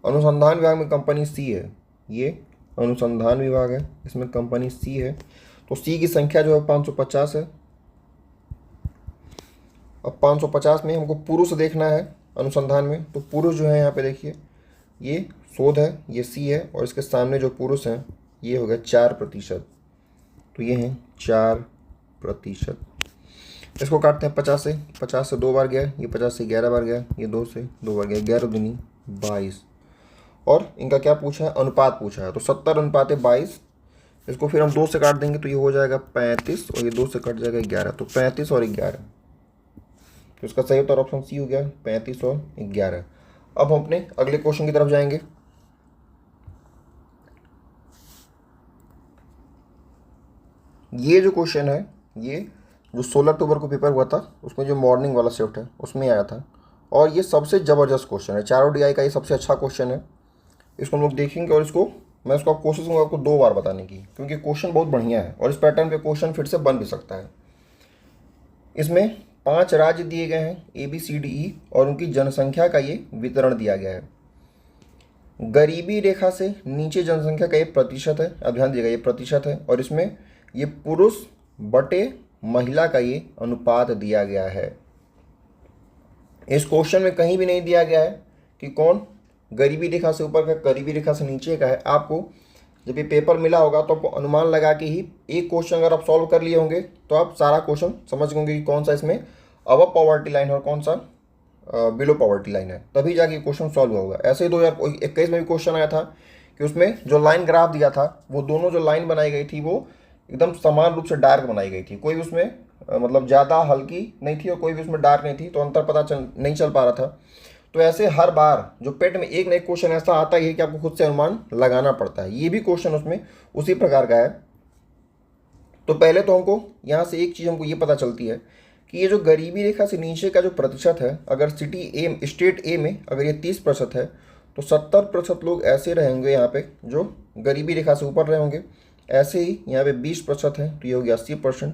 अनुसंधान विभाग में कंपनी सी है, ये अनुसंधान विभाग है, इसमें कंपनी सी है, तो सी की संख्या जो है 550 है। अब 550 में हमको पुरुष देखना है अनुसंधान में, तो पुरुष जो है यहाँ पे देखिए ये शोध है, ये सी है और इसके सामने जो पुरुष हैं ये हो गया 4%, तो ये हैं 4%। इसको काटते हैं 50 से, 50 से 2 बार गया, ये 50 से 11 बार गया, ये 2 से 2 बार गया, 11 दूनी 22। और इनका क्या पूछा है? अनुपात पूछा है, तो 70:22। इसको फिर हम 2 से काट देंगे तो ये हो जाएगा 35 और ये 2 से कट जाएगा 11, तो 35 और 11। तो इसका सही उत्तर ऑप्शन सी हो गया, 35 और 11। अब हम अपने अगले क्वेश्चन की तरफ जाएंगे। ये जो क्वेश्चन है ये जो 16 अक्टूबर को पेपर हुआ था उसमें जो मॉर्निंग वाला शिफ्ट है उसमें आया था और ये सबसे ज़बरदस्त क्वेश्चन है, चारों DI का ये सबसे अच्छा क्वेश्चन है। इसको हम लोग देखेंगे और इसको मैं इसको कोशिश करूँगा आपको 2 बार बताने की, क्योंकि क्वेश्चन बहुत बढ़िया है और इस पैटर्न पे क्वेश्चन फिर से बन भी सकता है। इसमें 5 राज्य दिए गए हैं ABCDE और उनकी जनसंख्या का ये वितरण दिया गया है। गरीबी रेखा से नीचे जनसंख्या का ये प्रतिशत है, अब ध्यान दीजिएगा ये प्रतिशत है, और इसमें ये पुरुष बटे महिला का ये अनुपात दिया गया है। इस क्वेश्चन में कहीं भी नहीं दिया गया है कि कौन गरीबी रेखा से ऊपर का, गरीबी रेखा से नीचे का है। आपको जब ये पेपर मिला होगा तो आपको अनुमान लगा के ही एक क्वेश्चन अगर आप सॉल्व कर लिए होंगे तो आप सारा क्वेश्चन समझ गए कि कौन सा इसमें अबव पॉवर्टी लाइन है और कौन सा बिलो पॉवर्टी लाइन है, तभी जाके क्वेश्चन सॉल्व होगा। ऐसे ही 2021 में भी क्वेश्चन आया था कि उसमें जो लाइन ग्राफ दिया था वो दोनों जो लाइन बनाई गई थी वो एकदम समान रूप से डार्क बनाई गई थी, कोई भी उसमें मतलब ज़्यादा हल्की नहीं थी और कोई भी उसमें डार्क नहीं थी, तो अंतर पता नहीं चल पा रहा था। तो ऐसे हर बार जो पेट में एक न एक क्वेश्चन ऐसा आता ही है कि आपको खुद से अनुमान लगाना पड़ता है। ये भी क्वेश्चन उसमें उसी प्रकार का है। तो पहले तो हमको यहाँ से एक चीज़ हमको ये पता चलती है कि ये जो गरीबी रेखा से नीचे का जो प्रतिशत है, अगर स्टेट ए में अगर ये 30% है तो 70% लोग ऐसे रहेंगे यहाँ पे जो गरीबी रेखा से ऊपर रहे होंगे। ऐसे ही यहाँ पे 20% है तो ये हो गया 80%,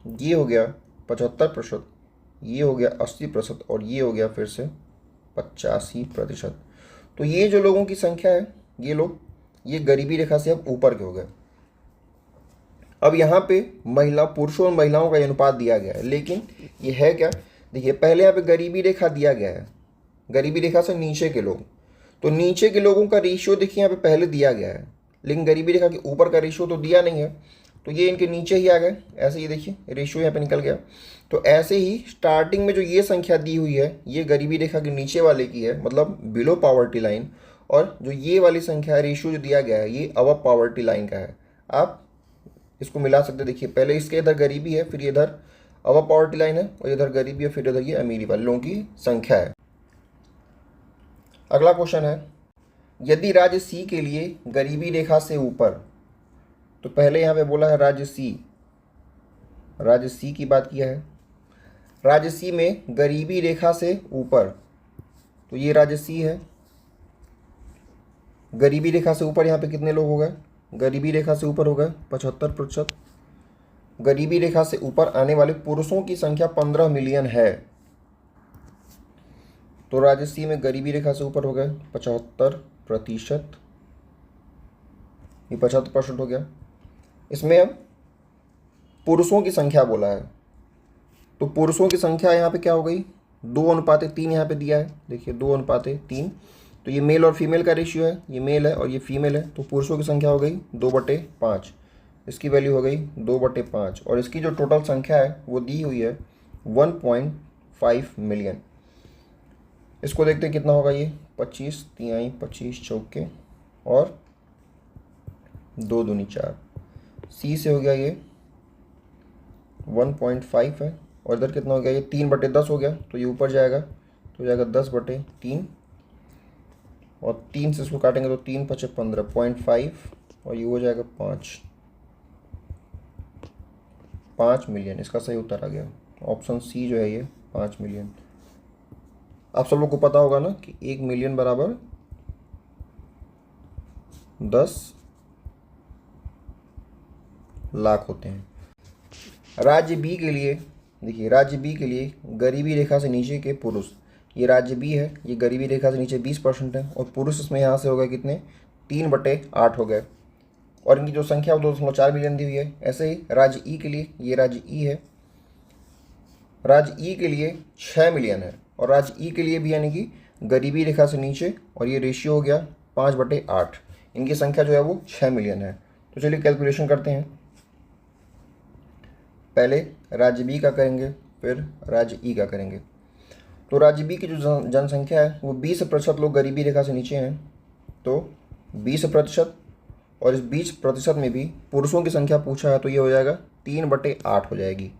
ये हो गया 75%, ये हो गया 80% और ये हो गया फिर से 85%। तो ये जो लोगों की संख्या है ये लोग ये गरीबी रेखा से अब ऊपर के हो गए। अब यहाँ पे महिला पुरुषों और महिलाओं का ये अनुपात दिया गया है, लेकिन ये है क्या, देखिए पहले यहाँ पे गरीबी रेखा दिया गया है, गरीबी रेखा से नीचे के लोग, तो नीचे के लोगों का रेशियो देखिए यहाँ पे पहले दिया गया है, लेकिन गरीबी रेखा के ऊपर का रेशियो तो दिया नहीं है, तो ये इनके नीचे ही आ गए। ऐसे ये देखिए रेशियो यहाँ पे निकल गया। तो ऐसे ही स्टार्टिंग में जो ये संख्या दी हुई है ये गरीबी रेखा के नीचे वाले की है, मतलब बिलो पावर्टी लाइन, और जो ये वाली संख्या रेशियो जो दिया गया है ये अबव पावर्टी लाइन का है। आप इसको मिला सकते, देखिए पहले इसके इधर गरीबी है, फिर इधर अबव पावर्टी लाइन है, और इधर गरीबी है, फिर इधर ये अमीरी वाले लोगों की संख्या है। अगला क्वेश्चन है, यदि राज्य सी के लिए गरीबी रेखा से ऊपर, तो पहले यहाँ पे बोला है राज्य सी, राज्य सी की बात किया है, राज्य सी में गरीबी रेखा से ऊपर, तो ये राज्य सी है, गरीबी रेखा से ऊपर यहाँ पे कितने लोग हो गए, गरीबी रेखा से ऊपर हो गए 75%। गरीबी रेखा से ऊपर आने वाले पुरुषों की संख्या 15 मिलियन है, तो राज्य सी में गरीबी रेखा से ऊपर हो गए 75%, ये 75% हो गया। इसमें अब पुरुषों की संख्या बोला है, तो पुरुषों की संख्या यहाँ पे क्या हो गई, 2:3 यहाँ पे दिया है, देखिए 2:3, तो ये मेल और फीमेल का रेशियो है, ये मेल है और ये फीमेल है, तो पुरुषों की संख्या हो गई 2/5, इसकी वैल्यू हो गई 2/5, और इसकी जो टोटल संख्या है वो दी हुई है 1.5 मिलियन। इसको देखते हैं कितना होगा, ये 25 तिहाई 25 चौके और 2 दूनी 4, सी से हो गया ये 1.5 है, और इधर कितना हो गया, ये 3/10 हो गया, तो ये ऊपर जाएगा तो हो जाएगा 10/3, और 3 से इसको काटेंगे तो 3×5 = 15.5, और ये हो जाएगा 5 मिलियन। इसका सही उत्तर आ गया ऑप्शन सी जो है ये 5 मिलियन। आप सब लोग को पता होगा ना कि 1 मिलियन बराबर 10 लाख होते हैं। राज्य बी के लिए, देखिए राज्य बी के लिए गरीबी रेखा से नीचे के पुरुष, ये राज्य बी है, ये गरीबी रेखा से नीचे 20% है, और पुरुष इसमें यहाँ से हो गए कितने, 3/8 हो गए, और इनकी जो संख्या वो 2.4 मिलियन दी हुई है। ऐसे ही राज्य ई के लिए, ये राज्य ई है, राज्य ई के लिए 6 मिलियन है, और राज्य ई के लिए भी यानी कि गरीबी रेखा से नीचे, और ये रेशियो हो गया 5/8, इनकी संख्या जो है वो 6 मिलियन है। तो चलिए कैलकुलेशन करते हैं, पहले राज्य बी का करेंगे फिर राज्य ई का करेंगे। तो राज्य बी की जो जनसंख्या है वो 20% लोग गरीबी रेखा से नीचे हैं, तो 20%, और इस 20% में भी पुरुषों की संख्या पूछा है तो ये हो जाएगा 3/8 हो जाएगी,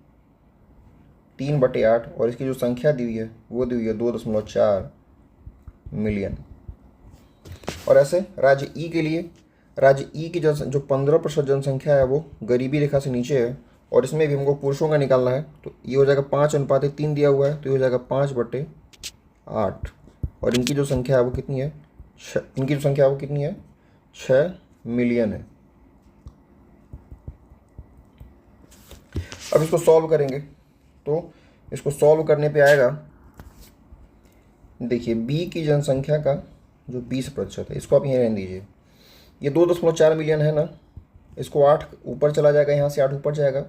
3/8, और इसकी जो संख्या दी हुई है वो दी हुई है 2.4 मिलियन। और ऐसे राज्य ई के लिए, राज्य ई की जो 15% जनसंख्या है वो गरीबी रेखा से नीचे है, और इसमें भी हमको पुरुषों का निकालना है, तो ये हो जाएगा 5:3 दिया हुआ है, तो ये हो जाएगा 5/8, और इनकी जो संख्या है वो कितनी है, इनकी जो संख्या है वो कितनी है, 6 मिलियन है। अब इसको सॉल्व करेंगे, तो इसको सॉल्व करने पे आएगा, देखिए बी की जनसंख्या का जो 20% है, इसको आप यहाँ रहने दीजिए, ये 2.4 मिलियन है ना, इसको 8 ऊपर चला जाएगा, यहाँ से 8 ऊपर जाएगा,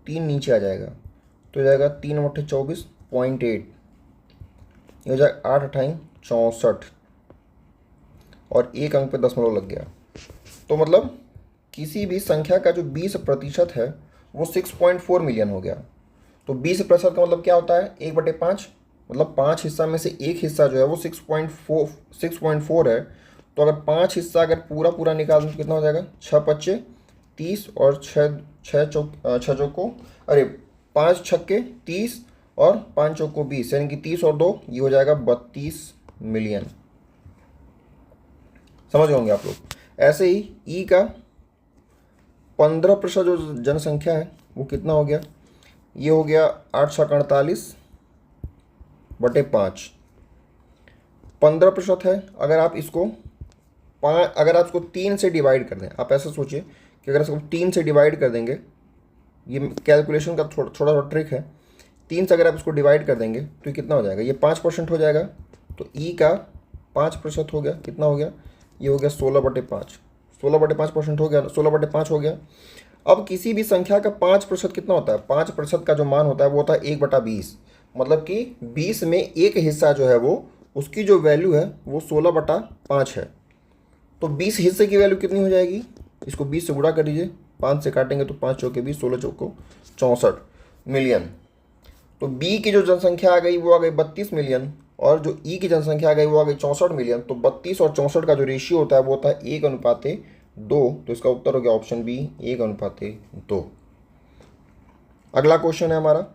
3 नीचे आ जाएगा, तो हो जाएगा 3/24.8, ये हो जाएगा 8×8 = 64, और 1 अंक पे दशमलव लग गया। तो मतलब किसी भी संख्या का जो 20% है वो 6.4 मिलियन हो गया। तो 20% का मतलब क्या होता है, 1/5, मतलब 5 हिस्सा में से एक हिस्सा जो है वो 6.4 है, तो अगर 5 हिस्सा अगर पूरा निकाल दूँ तो कितना हो जाएगा, 6×5 = 30, और 6 चौको, अरे 5 छक्के 30 और 5 चौको 20, यानी कि 30 और 2 ये हो जाएगा 32 मिलियन। समझ होंगे आप लोग। ऐसे ही ई का 15% जो जनसंख्या है वो कितना हो गया, ये हो गया 8/48/5, 15% है। अगर आप इसको 3 से डिवाइड कर दें, आप ऐसा सोचिए कि अगर इसको 3 से डिवाइड कर देंगे, ये कैलकुलेशन का थोड़ा सा ट्रिक है, 3 से अगर आप इसको डिवाइड कर देंगे तो ये कितना हो जाएगा, ये 5% हो जाएगा, तो ई का 5% हो गया, कितना हो गया, ये हो गया 16/5, 16/5% हो गया, 16/5 हो गया। अब किसी भी संख्या का 5% कितना होता है, 5% का जो मान होता है वो होता है 1/20। मतलब कि 20 में एक हिस्सा जो है वो, उसकी जो वैल्यू है वो 16/5 है। तो 20 हिस्से की वैल्यू कितनी हो जाएगी, इसको 20 से गुणा कर दीजिए, 5 से काटेंगे तो 5 चौके 20, 16 चौको 64 मिलियन। तो बी की जो जनसंख्या आ गई वो आ गई 32 मिलियन, और जो ई की जनसंख्या आ गई वो आ गई 64 मिलियन। तो 32 और 64 का जो रेशियो होता है वो होता है 1:2। तो इसका उत्तर हो गया ऑप्शन बी, 1:2। अगला क्वेश्चन है हमारा,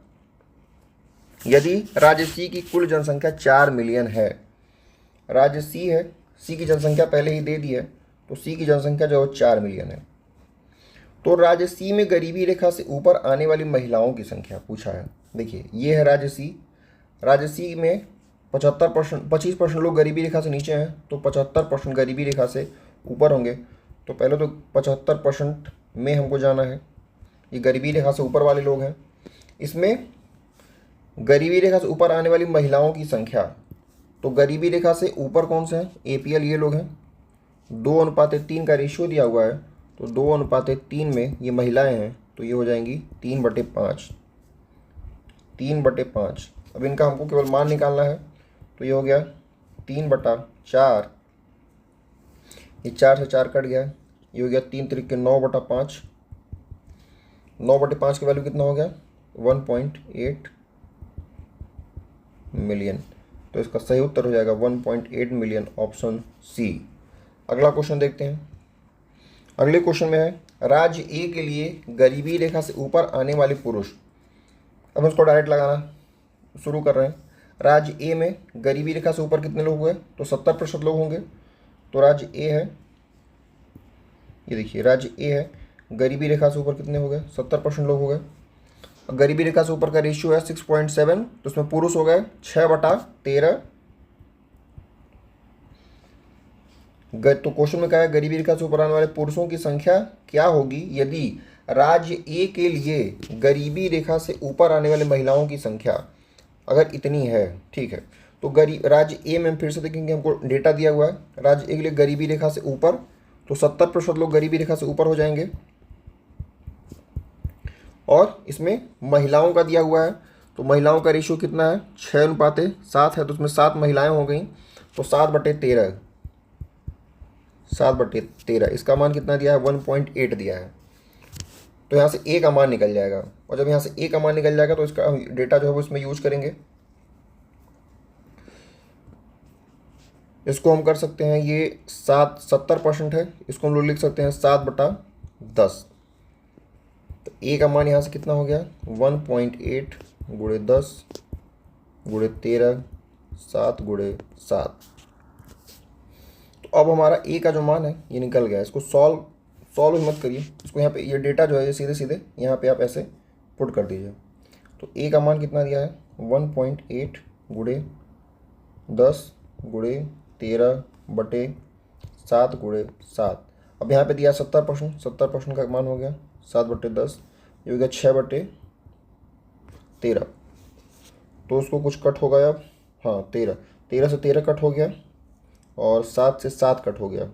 यदि राज्य सी की कुल जनसंख्या 4 मिलियन है, राज्य सी है, सी की जनसंख्या पहले ही दे दी है, तो सी की जनसंख्या जो है 4 मिलियन है, तो राज्य सी में गरीबी रेखा से ऊपर आने वाली महिलाओं की संख्या पूछा है। देखिए ये है राज्य सी, राज्य सी में 25% 25% लोग गरीबी रेखा से नीचे हैं, तो 75% गरीबी रेखा से ऊपर होंगे। तो पहले तो 75% में हमको जाना है, ये गरीबी रेखा से ऊपर वाले लोग हैं। इसमें गरीबी रेखा से ऊपर आने वाली महिलाओं की संख्या, तो गरीबी रेखा से ऊपर कौन से हैं, एपीएल ये लोग हैं, 2:3 का रेशियो दिया हुआ है, तो 2:3 में ये महिलाएं हैं, तो ये हो जाएंगी 3/5, 3/5। अब इनका हमको केवल मान निकालना है, तो ये हो गया 3/4, ये 4 से 4 कट गया, ये हो गया 3×3 9/5, 9/5 की वैल्यू कितना हो गया 1.8 मिलियन। तो इसका सही उत्तर हो जाएगा 1.8 मिलियन, ऑप्शन सी। अगला क्वेश्चन देखते हैं। अगले क्वेश्चन में है, राज्य ए के लिए गरीबी रेखा से ऊपर आने वाले पुरुष। अब हम इसको डायरेक्ट लगाना शुरू कर रहे हैं। राज्य ए में गरीबी रेखा से ऊपर कितने लोग हुए, तो 70% लोग होंगे। तो राज्य ए है, ये देखिए राज्य ए है, गरीबी रेखा से ऊपर कितने हो गए, 70% लोग हो गए। गरीबी रेखा से ऊपर का रेशियो है 6.7, तो उसमें पुरुष हो गए 6/13। तो क्वेश्चन में क्या है, गरीबी रेखा से ऊपर आने वाले पुरुषों की संख्या क्या होगी यदि राज्य ए के लिए गरीबी रेखा से ऊपर आने वाले महिलाओं की संख्या अगर इतनी है, ठीक है। तो राज्य ए में फिर से देखेंगे, हमको डेटा दिया हुआ है राज्य ए के लिए गरीबी रेखा से ऊपर, तो 70% लोग गरीबी रेखा से ऊपर हो जाएंगे। और इसमें महिलाओं का दिया हुआ है, तो महिलाओं का रेशियो कितना है 6:7 है, तो उसमें 7 महिलाएं हो गई, तो 7/13, 7/13। इसका मान कितना दिया है 1.8 दिया है। तो यहाँ से ए का मान निकल जाएगा, और जब यहाँ से ए का मान निकल जाएगा तो इसका डेटा जो है वो इसमें यूज करेंगे। इसको हम कर सकते हैं, ये 70% है, इसको हम लोग लिख सकते हैं 7/10। तो ए का मान यहाँ से कितना हो गया 1.8 × 10 × 13, 7 × 7। तो अब हमारा ए का जो मान है ये निकल गया। इसको सॉल्व मत करिए, इसको यहाँ पे ये डेटा जो है ये सीधे सीधे यहाँ पे आप ऐसे पुट कर दीजिए। तो ए का मान कितना दिया है 1.8 × 10 × 13/7 × 7। अब यहाँ पे दिया 70%, 70% का मान हो गया 7/10, ये हो गया 6/13। तो उसको कुछ कट हो गया, हाँ 13 से 13 कट हो गया, और 7 से 7 कट हो गया,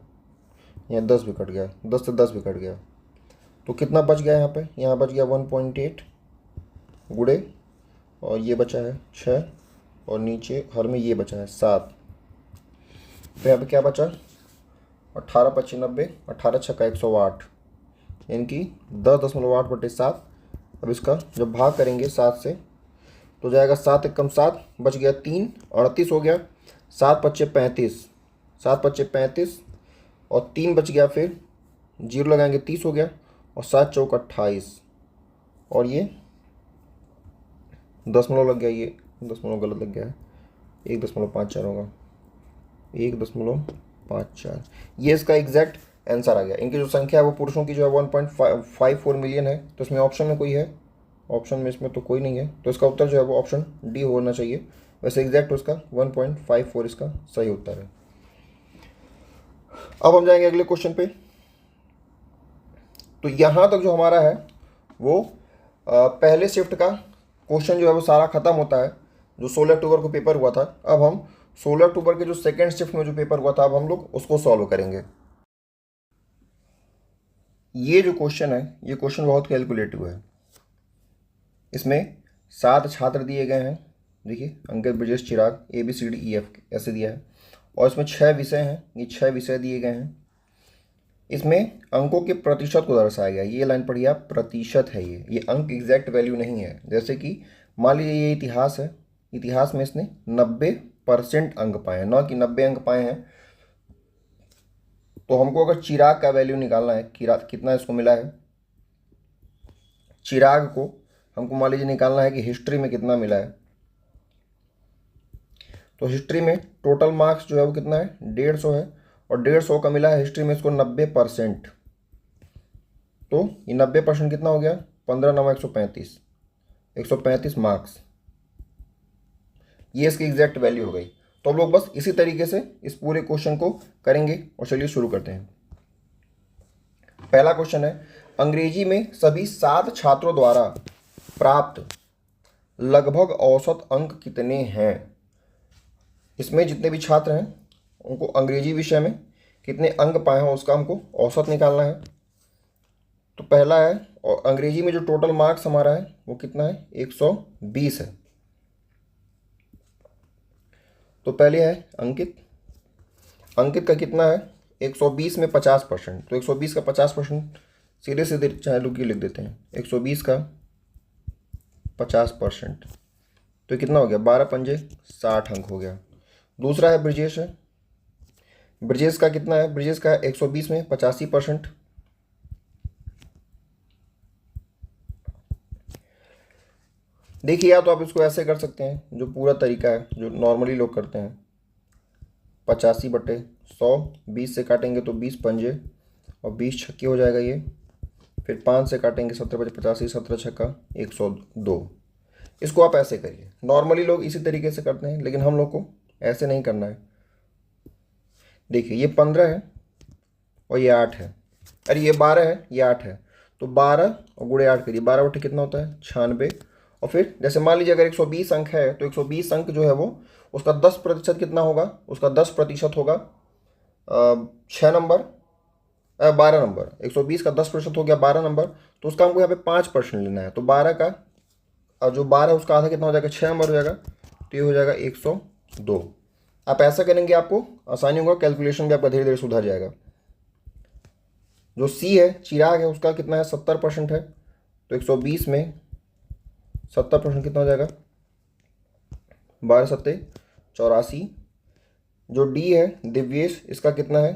यहाँ 10 भी कट गया, 10 से 10 भी कट गया। तो कितना बच गया यहाँ पे, यहाँ बच गया 1.8 गुड़े, और ये बचा है 6, और नीचे हर में ये बचा है 7। तो यहाँ पे क्या बचा 18×5 = 90, 18×6 = 108, यानी कि 10.8/7। अब इसका जब भाग करेंगे 7 से तो जाएगा 7 × 7, बच गया 3, 38 हो गया, 7×5 = 35, 7×5 = 35, और 3 बच गया, फिर 0 लगाएंगे 30 हो गया, और 7×4 = 28, और ये दशमलव लग गया, ये दशमलव गलत लग गया है, 1.54 होगा, 1.54। ये इसका एग्जैक्ट आंसर आ गया। इनकी जो संख्या है वो पुरुषों की जो है 1.54 मिलियन है। तो इसमें ऑप्शन में कोई है, ऑप्शन में इसमें तो कोई नहीं है, तो इसका उत्तर जो है वो ऑप्शन डी होना चाहिए। वैसे एग्जैक्ट उसका 1.54 इसका सही उत्तर है। अब हम जाएंगे अगले क्वेश्चन पे। तो यहाँ तक जो हमारा है वो पहले शिफ्ट का क्वेश्चन जो है वो सारा खत्म होता है, जो 16 अक्टूबर को पेपर हुआ था। अब हम 16 अक्टूबर के जो सेकेंड शिफ्ट में जो पेपर हुआ था, अब हम लोग उसको सॉल्व करेंगे। ये जो क्वेश्चन है, ये क्वेश्चन बहुत कैलकुलेटिव है। इसमें 7 छात्र दिए गए हैं, देखिए अंकित, ब्रजेश, चिराग, ABCDEF ऐसे दिया है, और इसमें 6 विषय हैं, ये 6 विषय दिए गए हैं। इसमें अंकों के प्रतिशत को दर्शाया गया, ये लाइन पढ़िए आप, प्रतिशत है ये अंक एग्जैक्ट वैल्यू नहीं है। जैसे कि मान लीजिए ये इतिहास है, इतिहास में इसने 90% अंक पाए हैं, ना कि 90 अंक पाए हैं। तो हमको अगर चिराग का वैल्यू निकालना है, कितना इसको मिला है, चिराग को हमको मान लीजिए निकालना है कि हिस्ट्री में कितना मिला है। तो हिस्ट्री में टोटल मार्क्स जो है वो कितना है, 150 है, और 150 का मिला है हिस्ट्री में इसको 90%। तो ये 90% कितना हो गया, 15 9 135, 135 मार्क्स, ये इसकी एग्जैक्ट वैल्यू हो गई। तो हम लोग बस इसी तरीके से इस पूरे क्वेश्चन को करेंगे, और चलिए शुरू करते हैं। पहला क्वेश्चन है, अंग्रेजी में सभी 7 छात्रों द्वारा प्राप्त लगभग औसत अंक कितने हैं। इसमें जितने भी छात्र हैं उनको अंग्रेजी विषय में कितने अंक पाए हैं उसका हमको औसत निकालना है। तो पहला है, और अंग्रेजी में जो टोटल मार्क्स हमारा है वो कितना है, 120 है। तो पहले है अंकित, अंकित का कितना है, 120 में 50%। तो 120 का 50% सीधे सीधे चाहे लोग लिख देते हैं, 120 का 50%, तो कितना हो गया, 12 पंजे 60 अंक हो गया। दूसरा है ब्रजेश है, ब्रजेश का कितना है, ब्रजेश का 120 में 85%। देखिए या तो आप इसको ऐसे कर सकते हैं, जो पूरा तरीका है जो नॉर्मली लोग करते हैं, 85/100, 20 से काटेंगे तो 20 पंजे और 20 छक्के हो जाएगा ये, फिर 5 से काटेंगे 17 बजे 85, 17 छक्का 102। इसको आप ऐसे करिए, नॉर्मली लोग इसी तरीके से करते हैं, लेकिन हम लोग को ऐसे नहीं करना है। देखिए ये 15 है और ये 8 है, अरे ये 12 है, ये 8 है, तो 12 और गुणे 8 करिए, 12/8 कितना होता है, 96। और फिर जैसे मान लीजिए अगर 120 अंक है तो 120 अंक जो है वो उसका 10% कितना होगा, उसका 10% होगा 6 नंबर, 12 नंबर, 120 का 10% हो गया 12 नंबर, तो उसका हमको यहाँ पे 5% लेना है। तो 12 का, और जो 12 है उसका आधा कितना हो जाएगा, 6 नंबर हो जाएगा, तो ये हो जाएगा 102। आप ऐसा करेंगे आपको आसानी होगा, कैलकुलेशन भी आपका धीरे धीरे सुधर जाएगा। जो सी है, चिराग है, उसका कितना है, 70% है, तो 120 में 70% कितना हो जाएगा, 12 सत्ते 84। जो डी है दिव्येश, इसका कितना है,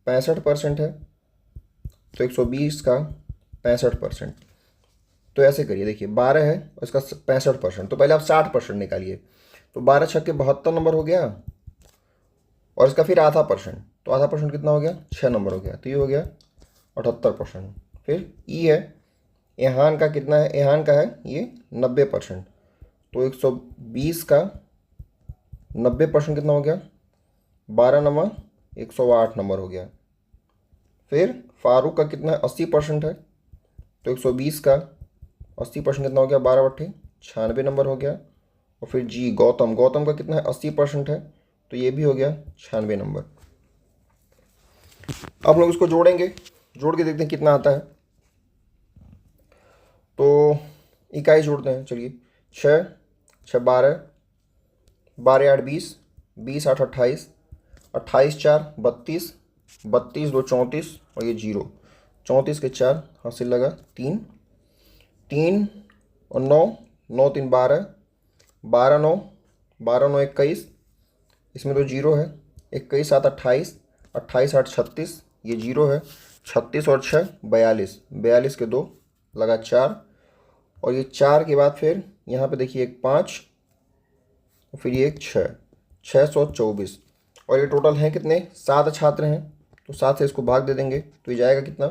65% है, तो 120 का 65%। तो ऐसे करिए, देखिए 12 है और इसका 65%, तो पहले आप 60% निकालिए, तो 12 छक्के 72 नंबर हो गया, और इसका फिर आधा परसेंट, तो आधा परसेंट कितना हो गया, 6 नंबर हो गया, तो ये हो गया 78%। फिर ई है, एहान का कितना है, एहान का है ये 90%, तो 120 का 90% कितना हो गया, 12 नंबर 108 नंबर हो गया। फिर फारूक का कितना है, 80% है, तो 120 का 80% कितना हो गया, 12/8 96 नंबर हो गया। और फिर जी गौतम, गौतम का कितना है, 80% है, तो ये भी हो गया 96 नंबर। अब हम लोग इसको जोड़ेंगे, जोड़ के देखते हैं कितना आता है। तो इकाई जोड़ते हैं, चलिए 6 6 12, 12 8 20, 20 8 28, 28 4 32, 32 2 34, और ये 0, 34 के 4 हासिल लगा 3, 3 और 9, 9 3 12, 12 9, 12 9 21, इसमें तो 0 है, 21 7 28, 28 8 36, ये 0 है, 36 और 6 42, 42 के 2 लगा 4, और ये 4 के बाद फिर यहाँ पे देखिए एक 5, और फिर ये एक 6, 624। और ये टोटल हैं कितने, 7 छात्र हैं, तो 7 से इसको भाग दे देंगे, तो ये जाएगा कितना,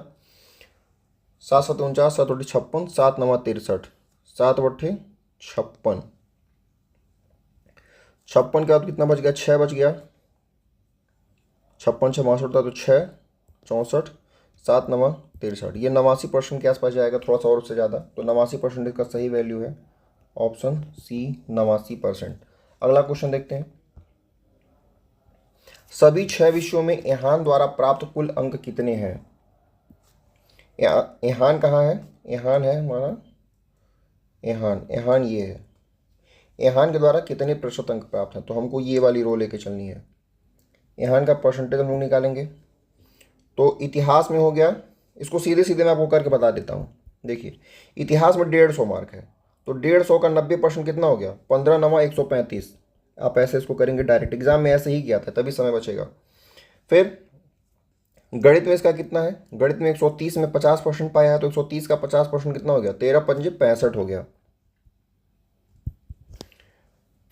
7 7 49, 7 8 56, 7 9 63, 7 8 56, 56 के बाद कितना बच गया, 6 बच गया, 56 6 62 होता है, तो 6 64, 7 9 63, ये 89% के आसपास जाएगा, थोड़ा सा और उससे ज़्यादा, तो 89% इसका सही वैल्यू है, ऑप्शन सी 89%। अगला क्वेश्चन देखते हैं, सभी 6 विषयों में एहान द्वारा प्राप्त कुल अंक कितने हैं। यहाँ कहाँ है? यहाँ है हमारा यहाँ ये है। यहाँ के द्वारा कितने प्रतिशत अंक प्राप्त हैं, तो हमको ये वाली रो लेके चलनी है। यहाँ का परसेंटेज हम लोग निकालेंगे। तो इतिहास में हो गया, इसको सीधे सीधे मैं आपको करके बता देता हूँ। देखिए, इतिहास में 150 मार्क है, तो 150 का 90% कितना हो गया? 15 9 135। आप ऐसे इसको करेंगे, डायरेक्ट एग्जाम में ऐसे ही किया था, तभी समय बचेगा। फिर गणित में इसका कितना है? गणित में 130 में 50% पाया है, तो 130 का 50% कितना हो गया? 13 पंजे 65 हो गया।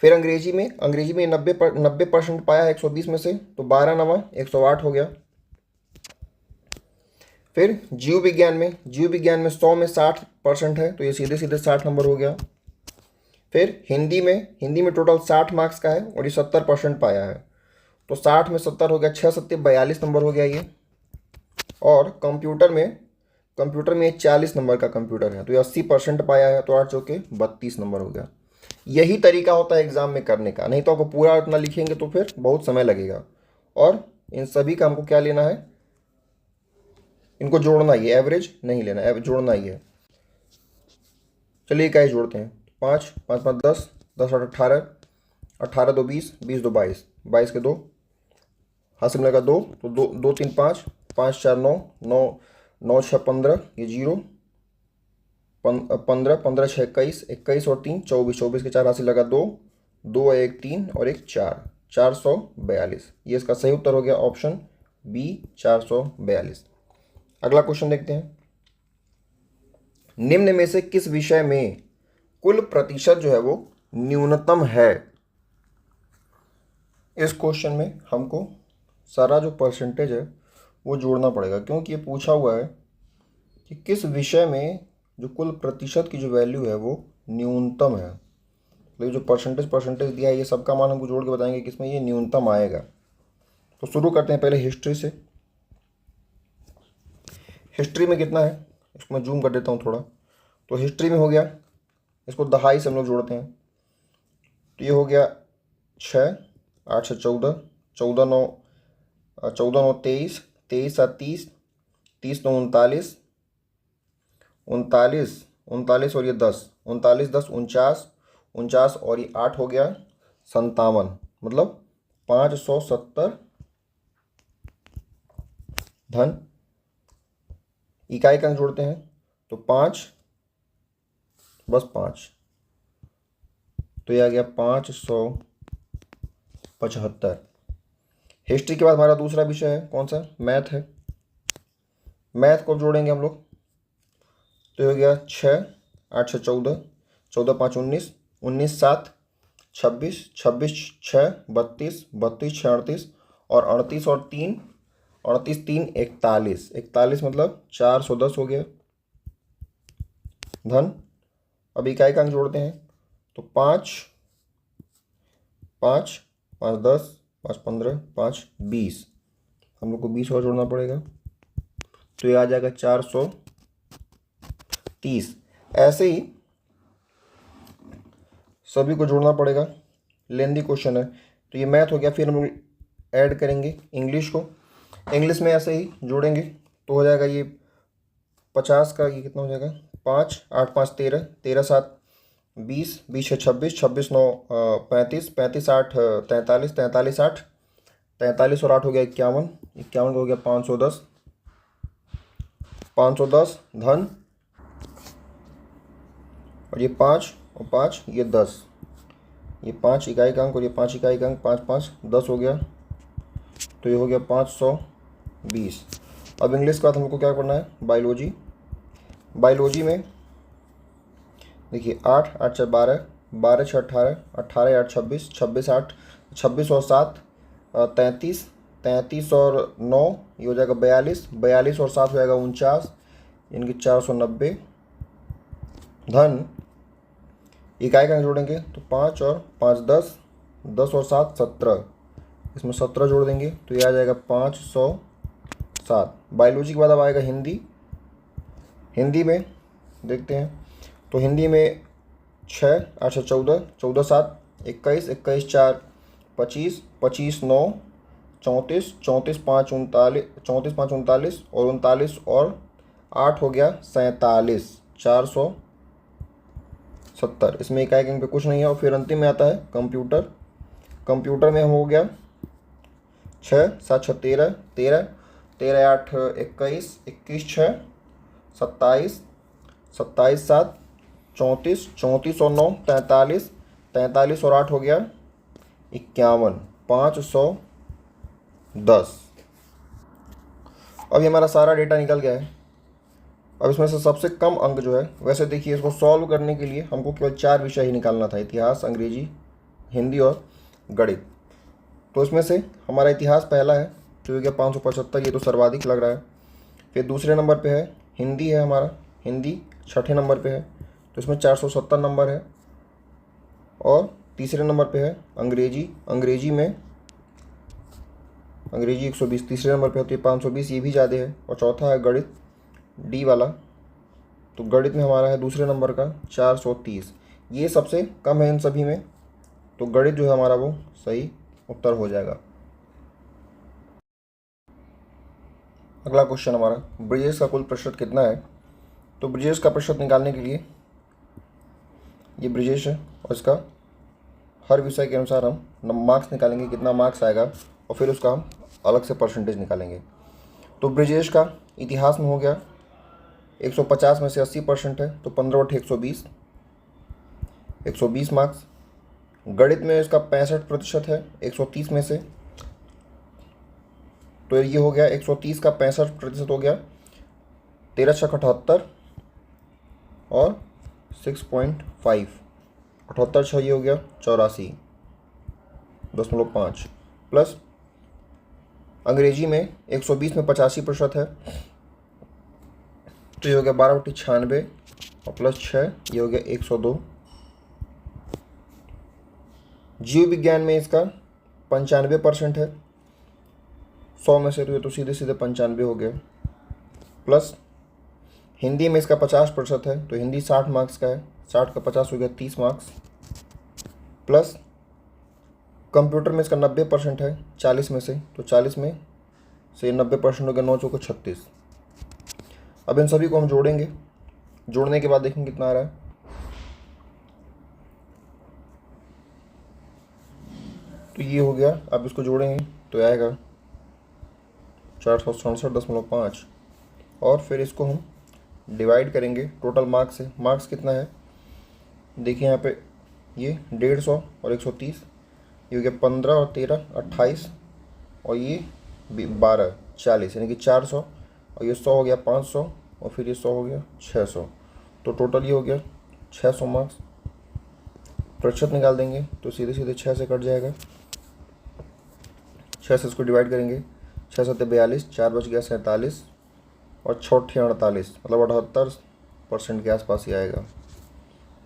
फिर अंग्रेजी में 90% पाया है 120 में से, तो 12 9 108 हो गया। फिर जीव विज्ञान में 100 में 60% है, तो ये सीधे सीधे 60 नंबर हो गया। फिर हिंदी में टोटल 60 मार्क्स का है और ये 70% पाया है, तो 60 में 70 हो गया, 6 7 42 नंबर हो गया ये। और कंप्यूटर में 40 नंबर का कंप्यूटर है, तो ये 80% पाया है, तो 8 चौके 32 नंबर हो गया। यही तरीका होता है एग्जाम में करने का, नहीं तो आपको पूरा इतना लिखेंगे तो फिर बहुत समय लगेगा। और इन सभी का हमको क्या लेना है? इनको जोड़ना ही है, एवरेज नहीं लेना है, जोड़ना ही है। चलिए इकाई जोड़ते हैं। 5 5 5 10 10 8 18 18 2 20 20 2 22 22 के 2 हाथ से मिलेगा 2, तो 2 2 3 5 5 4 9 9 9 6 15, ये 0 15 15 6 21 21 और 3 24 24 के 4 हाथ से लगा 2 2 1 3 और 1 4 442। ये इसका सही उत्तर हो गया ऑप्शन बी 442। अगला क्वेश्चन देखते हैं। निम्न में से किस विषय में कुल प्रतिशत जो है वो न्यूनतम है? इस क्वेश्चन में हमको सारा जो परसेंटेज है वो जोड़ना पड़ेगा, क्योंकि ये पूछा हुआ है कि किस विषय में जो कुल प्रतिशत की जो वैल्यू है वो न्यूनतम है। तो जो परसेंटेज दिया है, ये सबका मान हमको जोड़ के बताएंगे कि इसमें ये न्यूनतम आएगा। तो शुरू करते हैं पहले हिस्ट्री से। हिस्ट्री में कितना है, इसको मैं जूम कर देता हूँ थोड़ा। तो हिस्ट्री में हो गया, इसको दहाई से हम लोग जोड़ते हैं, तो ये हो गया 6 8 से 14 14 9 23 23 7 30 30 9 39 39 39 और ये 10 39 10 49 49 और ये 8 हो गया 57, मतलब 570 धन इकाई का अंक जोड़ते हैं, तो 5 बस 5, तो ये आ गया 575। हिस्ट्री के बाद हमारा दूसरा विषय है कौन सा? मैथ है। मैथ को जोड़ेंगे हम लोग, तो ये हो गया 6 8 से 14 14 5 19 19 7 26 26 6 32 32 6 38 और 38 और 3 38 3 41 41, मतलब 410 हो गया धन। अब इकाई का अंक जोड़ते हैं, तो 5 5 5 10 5 15 5 20, हम लोग को 20 और जोड़ना पड़ेगा, तो ये आ जाएगा 430। ऐसे ही सभी को जोड़ना पड़ेगा, लेंदी क्वेश्चन है। तो ये मैथ हो गया, फिर हम लोग ऐड करेंगे इंग्लिश को। इंग्लिश में ऐसे ही जोड़ेंगे, तो हो जाएगा ये 50 का, ये कितना हो जाएगा? 5 8 5 13 13 7 20 20 6 26 26 9 35 35 8 43 43 8 43 और 8 हो गया 51 51 हो गया 510 510 धन, और ये 5 और 5 ये 10, ये 5 इकाई का अंक और ये 5 इकाई का अंक, 5 5 10 हो गया, तो ये हो गया 520। अब इंग्लिश का हमको क्या करना है? बायोलॉजी। बायोलॉजी में देखिए 8 8 6 12 12 6 18 18 8 26 26 8 26 और 7 33 33 और 9 ये हो जाएगा 42 42 और 7 हो जाएगा 49, इनकी 490 धन इकाई का जोड़ेंगे, तो 5 और 5 10 10 और 7 17, इसमें 17 जोड़ देंगे, तो ये आ जाएगा 507। बायोलॉजी के बाद अब आएगा हिंदी। हिंदी में देखते हैं, तो हिंदी में 6 8 से 14 14 7 21 21 4 25 25 9 34 34 5 39 34 5 39 और 39 और 8 हो गया 47, 470। इसमें इकाई अंक पे कुछ नहीं है। और फिर अंतिम में आता है कंप्यूटर। कंप्यूटर में हो गया 6 7 6 13, 13 13 8 21, 21 6 27, 27 7 34, 34 और 9 43, 43 और 8 हो गया 51, 510। अभी हमारा सारा डेटा निकल गया है। अब इसमें से सबसे कम अंक जो है, वैसे देखिए इसको सॉल्व करने के लिए हमको केवल 4 विषय ही निकालना था, इतिहास, अंग्रेजी, हिंदी और गणित। तो इसमें से हमारा इतिहास पहला है जो हो गया 575, ये तो सर्वाधिक लग रहा है। फिर दूसरे नंबर पे है हिंदी, है हमारा हिंदी छठे नंबर पे है, तो इसमें 470 नंबर है। और तीसरे नंबर पे है अंग्रेजी, अंग्रेजी 120 तीसरे नंबर पे होती है, 520, ये भी ज़्यादा है। और चौथा है गणित, डी वाला, तो गणित में हमारा है दूसरे नंबर का 430, ये सबसे कम है इन सभी में। तो गणित जो है हमारा वो सही उत्तर हो जाएगा। अगला क्वेश्चन हमारा, ब्रिजेश का कुल प्रतिशत कितना है। तो ब्रिजेश का प्रतिशत निकालने के लिए ये ब्रिजेश है और इसका हर विषय के अनुसार हम मार्क्स निकालेंगे, कितना मार्क्स आएगा, और फिर उसका हम अलग से परसेंटेज निकालेंगे। तो ब्रिजेश का इतिहास में हो गया 150 में से 80% है, तो 15/120, 120 मार्क्स। गणित में इसका 65% है 130 में से, तो ये हो गया 130 का 65% हो गया 13 छक 78 और 6.5, 78 6 ये हो गया 84.5 प्लस अंग्रेजी में 120 में 85% है, तो ये हो गया 12/96 और प्लस 6 ये हो गया 102। जीव विज्ञान में इसका 95% है 100 में से, तो ये तो सीधे सीधे 95 हो गया। प्लस हिंदी में इसका 50% है, तो हिंदी 60 मार्क्स का है, 60 का 50 हो गया 30 मार्क्स। प्लस कंप्यूटर में इसका 90% है 40 में से, तो 40 में से 90% हो गया 9 चौको 36। अब इन सभी को हम जोड़ेंगे, जोड़ने के बाद देखेंगे कितना आ रहा है। तो ये हो गया, अब इसको जोड़ेंगे तो आएगा 467.5 और फिर इसको हम डिवाइड करेंगे टोटल मार्क्स से। मार्क्स कितना है देखिए यहाँ पे, ये 150 और 130, ये हो गया 15 और 13 28 और ये 12 40, यानी कि 400, और ये 100 हो गया 500 और फिर ये 100 हो गया 600, तो टोटल ये हो गया 600 मार्क्स। प्रतिशत निकाल देंगे तो सीधे सीधे 6 से कट जाएगा, 6 से इसको डिवाइड करेंगे, 6 7 42, 4 बच गया 47 और 6 48, मतलब 78% के आसपास ही आएगा।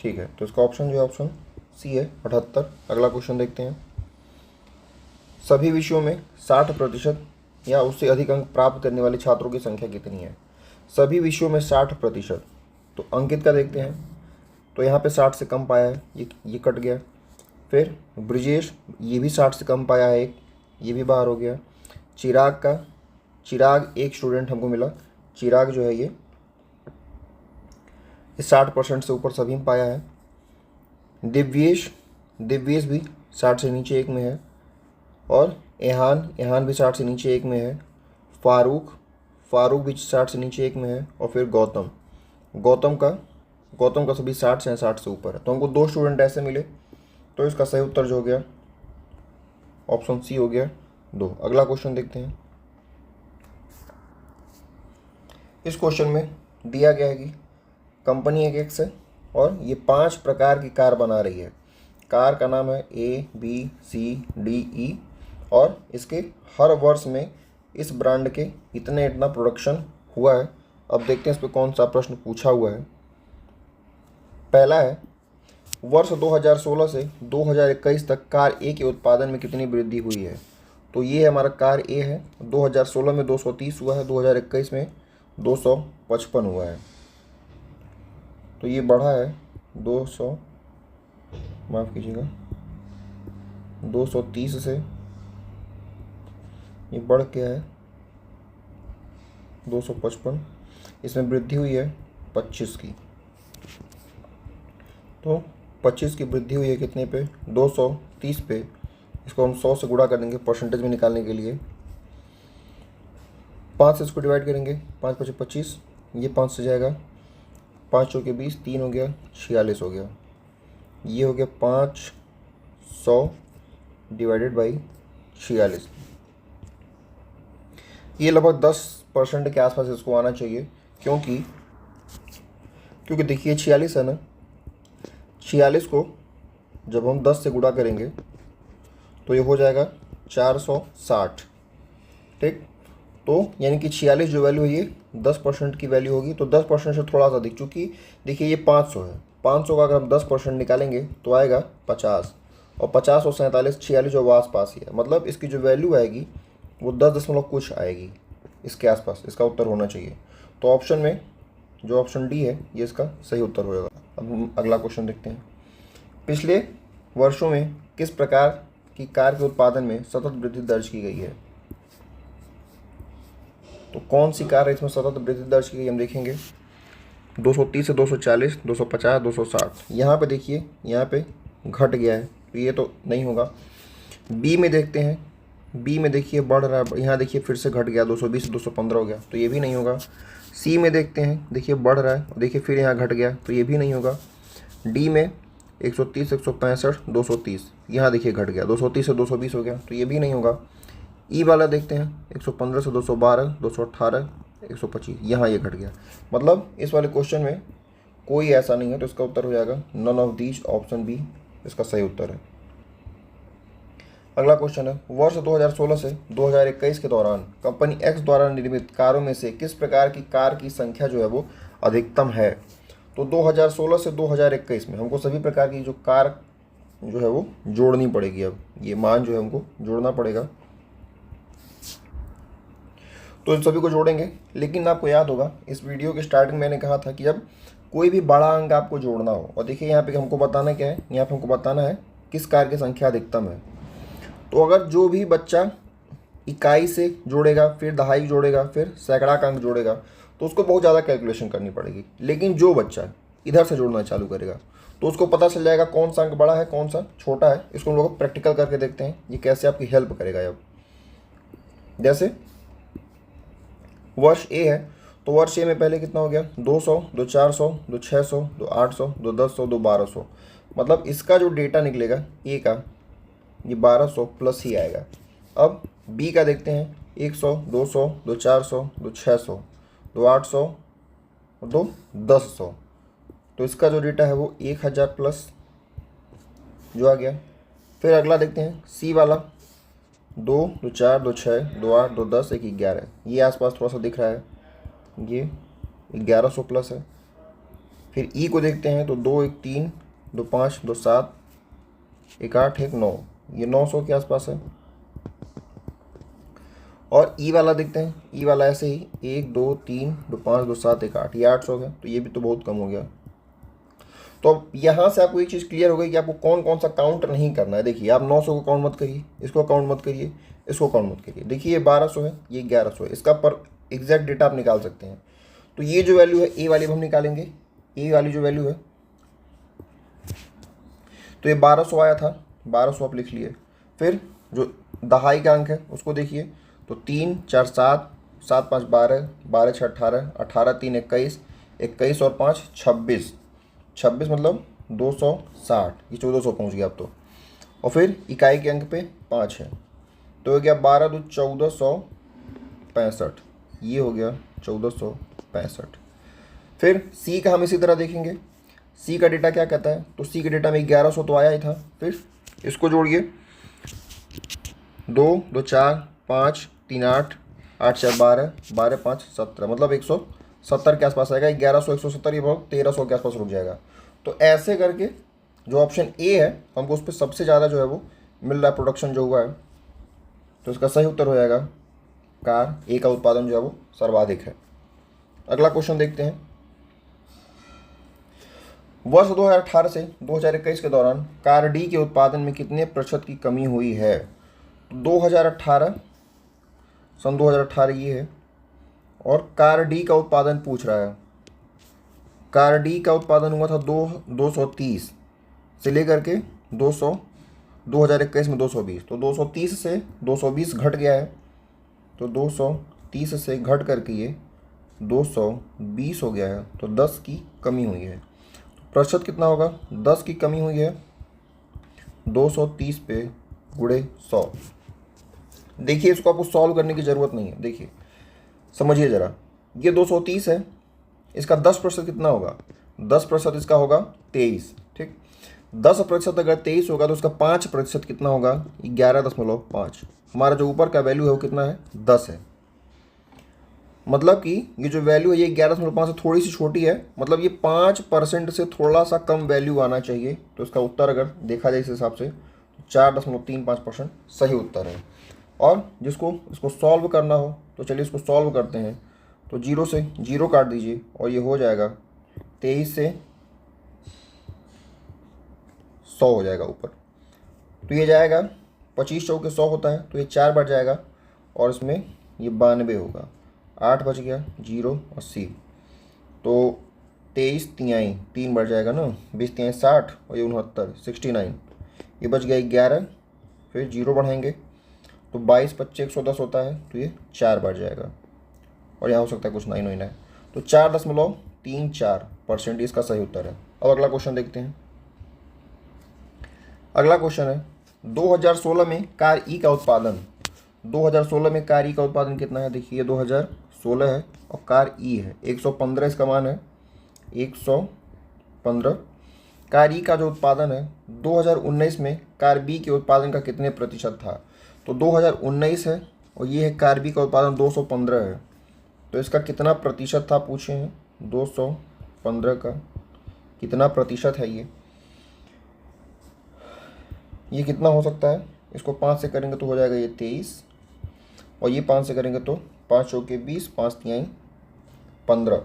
ठीक है, तो इसका ऑप्शन जो है ऑप्शन सी है 78। अगला क्वेश्चन देखते हैं, सभी विषयों में 60% या उससे अधिक अंक प्राप्त करने वाले छात्रों की संख्या कितनी है। सभी विषयों में 60%, तो अंकित का देखते हैं, तो यहाँ पे 60 से कम पाया है, ये कट गया। फिर ब्रिजेश, ये भी 60 से कम पाया है, एक ये भी बाहर हो गया। चिराग एक स्टूडेंट हमको मिला, चिराग जो है ये 60% से ऊपर सभी में पाया है। दिव्येश भी 60 से नीचे एक में है, और एहान भी 60 से नीचे एक में है। फारूक भी 60 से नीचे एक में है। और फिर गौतम का सभी 60 से 60 से ऊपर है। तो हमको 2 स्टूडेंट ऐसे मिले, तो इसका सही उत्तर जो हो गया ऑप्शन सी हो गया 2। अगला क्वेश्चन देखते हैं। इस क्वेश्चन में दिया गया है कि कंपनी एक एक्स है और ये 5 प्रकार की कार बना रही है। कार का नाम है ABCDE और इसके हर वर्ष में इस ब्रांड के इतना प्रोडक्शन हुआ है। अब देखते हैं इस पर कौन सा प्रश्न पूछा हुआ है। पहला है, वर्ष 2016 से 2021 तक कार ए के उत्पादन में कितनी वृद्धि हुई है। तो ये हमारा कार ए है, 2016 में 230 हुआ है, 2021 में 255 हुआ है, तो ये बढ़ा है 200, माफ़ कीजिएगा 230 से ये बढ़ के है 255। इसमें वृद्धि हुई है 25 की। तो 25 की वृद्धि हुई है कितने पे, 230 पे। इसको हम 100 से गुणा कर देंगे परसेंटेज में निकालने के लिए। 5 से इसको डिवाइड करेंगे, 5 पचे 25, ये 5 से जाएगा, 5 चौके 20, 3 हो गया 46 हो गया। ये हो गया 500 डिवाइडेड बाई 46। ये लगभग 10% के आसपास इसको आना चाहिए, क्योंकि देखिए 46 है ना, 46 को जब हम 10 से गुणा करेंगे तो ये हो जाएगा 460। ठीक, तो यानी कि 46 जो वैल्यू है ये 10% की वैल्यू होगी। तो 10% से थोड़ा सा अधिक, चूँकि देखिए ये 500 है, 500 का अगर हम 10% निकालेंगे तो आएगा 50, और 50 और 47 46 जो आस पास ही है, मतलब इसकी जो वैल्यू आएगी वो 10 दशमलव कुछ आएगी, इसके आसपास इसका उत्तर होना चाहिए। तो ऑप्शन में जो ऑप्शन डी है ये इसका सही उत्तर होगा। अब हम अगला क्वेश्चन देखते हैं। पिछले वर्षों में किस प्रकार की कार के उत्पादन में सतत वृद्धि दर्ज की गई है? तो कौन सी कार है इसमें सतत वृद्धि दर्ज की गई, हम देखेंगे। 230 से 240, 250, 260। यहाँ पे देखिए, यहाँ पे घट गया है, तो ये तो नहीं होगा। बी में देखते हैं, बी में देखिए बढ़ रहा है, यहाँ देखिए फिर से घट गया, 220 से 215 हो गया, तो ये भी नहीं होगा। सी में देखते हैं, देखिए बढ़ रहा है, देखिए फिर यहाँ घट गया, तो ये भी नहीं होगा। डी में 130, 165, 230, यहाँ देखिए घट गया, 230 से 220 हो गया, तो ये भी नहीं होगा। ई वाला देखते हैं, 115 से 212, 218, 125, यहाँ ये घट गया। मतलब इस वाले क्वेश्चन में कोई ऐसा नहीं है, तो इसका उत्तर हो जाएगा none of these, option B इसका सही उत्तर है। अगला क्वेश्चन है, वर्ष 2016 से 2021 के दौरान कंपनी एक्स द्वारा निर्मित कारों में से किस प्रकार की कार की संख्या जो है वो अधिकतम है? तो 2016 से 2021 में हमको सभी प्रकार की जो कार जो है वो जोड़नी पड़ेगी। अब ये मान जो है हमको जोड़ना पड़ेगा, तो इन सभी को जोड़ेंगे। लेकिन आपको याद होगा इस वीडियो के स्टार्टिंग मैंने कहा था कि जब कोई भी बड़ा अंक आपको जोड़ना हो, और देखिए यहाँ पे हमको बताना क्या है, यहाँ पे हमको बताना है किस कार की संख्या अधिकतम है। तो अगर जो भी बच्चा इकाई से जोड़ेगा, फिर दहाई जोड़ेगा, फिर सैकड़ा का अंक जोड़ेगा, तो उसको बहुत ज़्यादा कैलकुलेशन करनी पड़ेगी। लेकिन जो बच्चा इधर से जोड़ना चालू करेगा तो उसको पता चल जाएगा कौन सा अंक बड़ा है, कौन सा छोटा है। इसको हम लोग प्रैक्टिकल करके देखते हैं ये कैसे आपकी हेल्प करेगा। अब जैसे वर्ष ए है, तो वर्ष ए में पहले कितना हो गया, 200, 2 400, 2 600, 2 800, 2 1000, 2 1200। मतलब इसका जो डेटा निकलेगा ए का, ये 1200 प्लस ही आएगा। अब बी का देखते हैं, 100, 200, 2 400, 2 600, 2 800 और 2 1000। तो इसका जो डेटा है वो 1000 प्लस जो आ गया। फिर अगला देखते हैं सी वाला, 2, 2 4, 2 6, 2 8, 2 10, 1 11। ये आसपास थोड़ा सा दिख रहा है, ये 1100 प्लस है। फिर ई को देखते हैं, तो 2 1 3, 2 5, 2 7, 1 8, 1 9, ये 900 के आसपास है। और ई वाला देखते हैं, ई वाला ऐसे ही 1 2 3, 2 5, 2 7, 1 8, ये 800 है, तो ये भी तो बहुत कम हो गया। तो अब यहाँ से आपको एक चीज़ क्लियर हो गई कि आपको कौन कौन सा काउंट नहीं करना है। देखिए आप 900 को काउंट मत करिए, इसको काउंट मत करिए, इसको काउंट मत करिए। देखिए ये 1200 है, ये 1100 है, इसका पर एग्जैक्ट डेटा आप निकाल सकते हैं। तो ये जो वैल्यू है ए वाली हम निकालेंगे, ए वाली जो वैल्यू है, तो ये 1200 आया था, 1200 आप लिख लिए। फिर जो दहाई का अंक है उसको देखिए, तो 3 4 7, 7 5 12, 12 6 18, 18 3 21, 21 और 5 26, 26 मतलब 260, ये 1400 पहुँच गया अब तो। और फिर इकाई के अंक पे 5 है, तो हो गया 12 2 1465, ये हो गया 1465। फिर सी का हम इसी तरह देखेंगे, सी का डेटा क्या कहता है, तो सी के डेटा में 1100 तो आया ही था। फिर इसको जोड़िए, 2 2 4 5 3 8, 8 4 12, 12 5 17, मतलब 170 के आसपास आएगा। 1100 170, ये बहुत 1300 के आसपास रुक जाएगा। तो ऐसे करके जो ऑप्शन ए है हमको उस पर सबसे ज़्यादा जो है वो मिल रहा है, प्रोडक्शन जो हुआ है, तो इसका सही उत्तर हो जाएगा कार ए का उत्पादन जो है वो सर्वाधिक है। अगला क्वेश्चन देखते हैं, वर्ष 2018 से 2021 के दौरान कार डी के उत्पादन में कितने प्रतिशत की कमी हुई है? 2018, सन 2018 ये है, और कार डी का उत्पादन पूछ रहा है। कार डी का उत्पादन हुआ था 230 से लेकर के 2021 में 220, तो 230 से 220 घट गया है, तो 230 से घट करके ये 220 हो गया है, तो 10 की कमी हुई है। तो प्रतिशत कितना होगा, 10 की कमी हुई है 230 पे गुणे 100। देखिए इसको आपको सॉल्व करने की ज़रूरत नहीं है, देखिए समझिए ज़रा, ये 230 है, इसका 10% कितना होगा, 10% इसका होगा 23, ठीक। 10% अगर 23 होगा तो उसका 5% कितना होगा, 11.5। हमारा जो ऊपर का वैल्यू है वो कितना है, 10 है। मतलब कि ये जो वैल्यू है ये 11.5 से थोड़ी सी छोटी है, मतलब ये 5% से थोड़ा सा कम वैल्यू आना चाहिए। तो इसका उत्तर अगर देखा जाए इस हिसाब से 4.35% सही उत्तर है। और जिसको इसको सॉल्व करना हो तो चलिए इसको सॉल्व करते हैं। तो 0 से 0 काट दीजिए और ये हो जाएगा 23 से 100 हो जाएगा ऊपर, तो ये जाएगा 25 चौके 100 होता है, तो ये 4 बढ़ जाएगा और इसमें ये 92 होगा, 8 बच गया, 0 80, तो 23 तिहाई 3 बढ़ जाएगा ना, 20 तिहाई 60 और ये 69 69, ये बच गया 11, फिर 0 बढ़ाएंगे तो 22 25 110 होता है, तो ये 4 बढ़ जाएगा और यहाँ हो सकता है कुछ 9 है, तो 4.34% इसका सही उत्तर है। अब अगला क्वेश्चन देखते हैं। अगला क्वेश्चन है 2016 में कार ई का उत्पादन, 2016 में कार ई का उत्पादन कितना है, देखिए 2016 है और कार ई है 115 इसका मान है, 115। कार ई का जो उत्पादन है 2019 में कार बी के उत्पादन का कितने प्रतिशत था, तो 2019 है और ये है कार बी का उत्पादन 215 है, तो इसका कितना प्रतिशत था पूछे हैं, 215 का कितना प्रतिशत है ये कितना हो सकता है, इसको 5 से करेंगे तो हो जाएगा ये 23 और ये 5 से करेंगे तो 5 चौके 20, 5 तिहाई 15।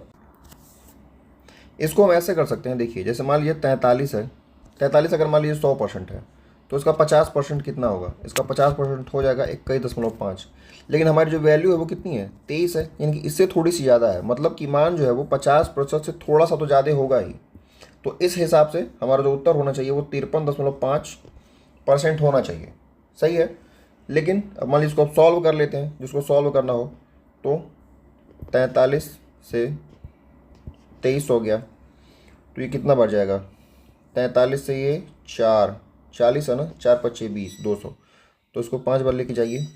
इसको हम ऐसे कर सकते हैं, देखिए जैसे मान लीजिए 43 है, 43 अगर मान लीजिए 100% है तो इसका 50% कितना होगा, इसका 50% हो जाएगा 21.5, लेकिन हमारी जो वैल्यू है वो कितनी है, 23 है, यानी कि इससे थोड़ी सी ज़्यादा है, मतलब कि मान जो है वो 50% से थोड़ा सा तो ज़्यादा होगा ही। तो इस हिसाब से हमारा जो उत्तर होना चाहिए वो 53.5% होना चाहिए, सही है। लेकिन अब मान लीजिए इसको अब सॉल्व कर लेते हैं, जिसको सॉल्व करना हो तो 43 से 23 हो गया, तो ये कितना बढ़ जाएगा, 43 से ये 40 है ना, 4 पच्चे 20, 200, तो इसको 5 बार लेके जाइए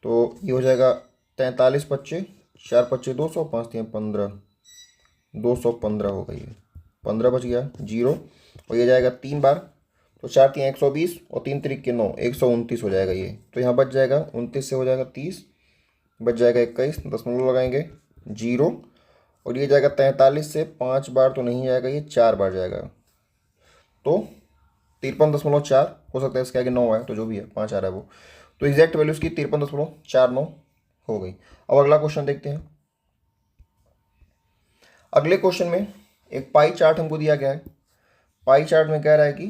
तो ये हो जाएगा 43 पच्चे 4 पच्चे 200, 5 तिहाई 15, 215 हो गई है, 15 बच गया, 0 और ये जाएगा 3 बार, तो 4 तिहाई 120 और 3 तिरिक के 9, 129 हो जाएगा ये, तो यहाँ बच जाएगा 29 से हो जाएगा 30, बच जाएगा 21, दशमलव लगाएंगे 0 और ये जाएगा 43 से 5 बार तो नहीं जाएगा, ये 4 बार जाएगा, तो 53.4 हो सकता है, इसके आगे 9 है तो जो भी है 5 आ रहा है वो, तो एग्जैक्ट वैल्यू इसकी 53.49 हो गई। अब अगला क्वेश्चन देखते हैं। अगले क्वेश्चन में एक पाई चार्ट हमको दिया गया है। पाई चार्ट में कह रहा है कि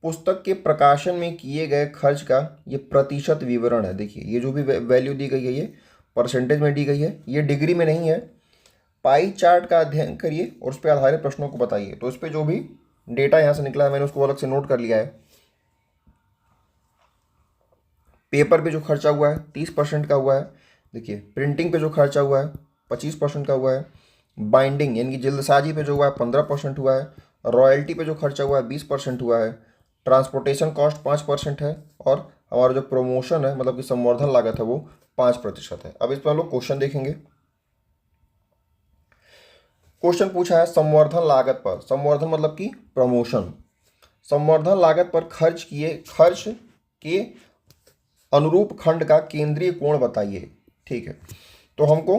पुस्तक के प्रकाशन में किए गए खर्च का ये प्रतिशत विवरण है। देखिए ये जो भी वैल्यू दी गई है ये परसेंटेज में दी गई है, ये डिग्री में नहीं है। पाई चार्ट का अध्ययन करिए और उस पर आधारित प्रश्नों को बताइए। तो इस पर जो भी डेटा यहाँ से निकला है मैंने उसको अलग से नोट कर लिया है। पेपर पे जो खर्चा हुआ है 30% का हुआ है। देखिए प्रिंटिंग पे जो खर्चा हुआ है 25% का हुआ है। बाइंडिंग यानी कि जल्दसाजी पे जो हुआ है 15% हुआ है। रॉयल्टी पे जो खर्चा हुआ है 20% हुआ है। ट्रांसपोर्टेशन कॉस्ट 5% है और हमारा जो प्रमोशन है मतलब कि संवर्धन लागत है वो 5% है। अब इस पर हम लोग क्वेश्चन देखेंगे। क्वेश्चन पूछा है संवर्धन लागत पर, संवर्धन मतलब कि प्रमोशन, संवर्धन लागत पर खर्च के अनुरूप खंड का केंद्रीय कोण बताइए। ठीक है, तो हमको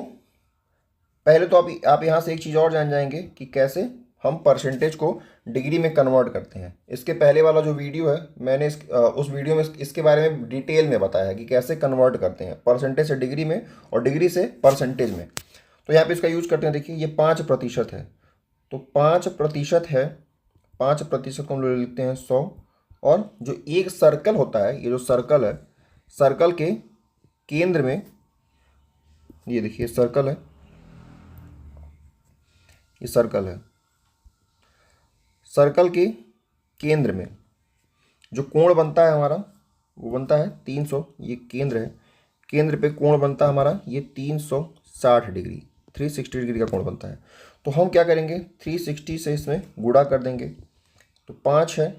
पहले तो आप यहाँ से एक चीज़ और जान जाएंगे कि कैसे हम परसेंटेज को डिग्री में कन्वर्ट करते हैं। इसके पहले वाला जो वीडियो है मैंने उस वीडियो में इसके बारे में डिटेल में बताया है कि कैसे कन्वर्ट करते हैं परसेंटेज से डिग्री में और डिग्री से परसेंटेज में। तो यहाँ पे इसका यूज करते हैं। देखिए ये 5% है, तो 5% है, 5% को हम लोग लिखते हैं 100। और जो एक सर्कल होता है, ये जो सर्कल है, सर्कल के केंद्र में ये देखिए सर्कल है, ये सर्कल है। सर्कल के केंद्र में जो कोण बनता है हमारा वो बनता है 300, ये केंद्र है। केंद्र पे कोण बनता है हमारा ये 360 डिग्री, 360 डिग्री का कोण बनता है। तो हम क्या करेंगे, 360 से इसमें गुणा कर देंगे तो 5 है,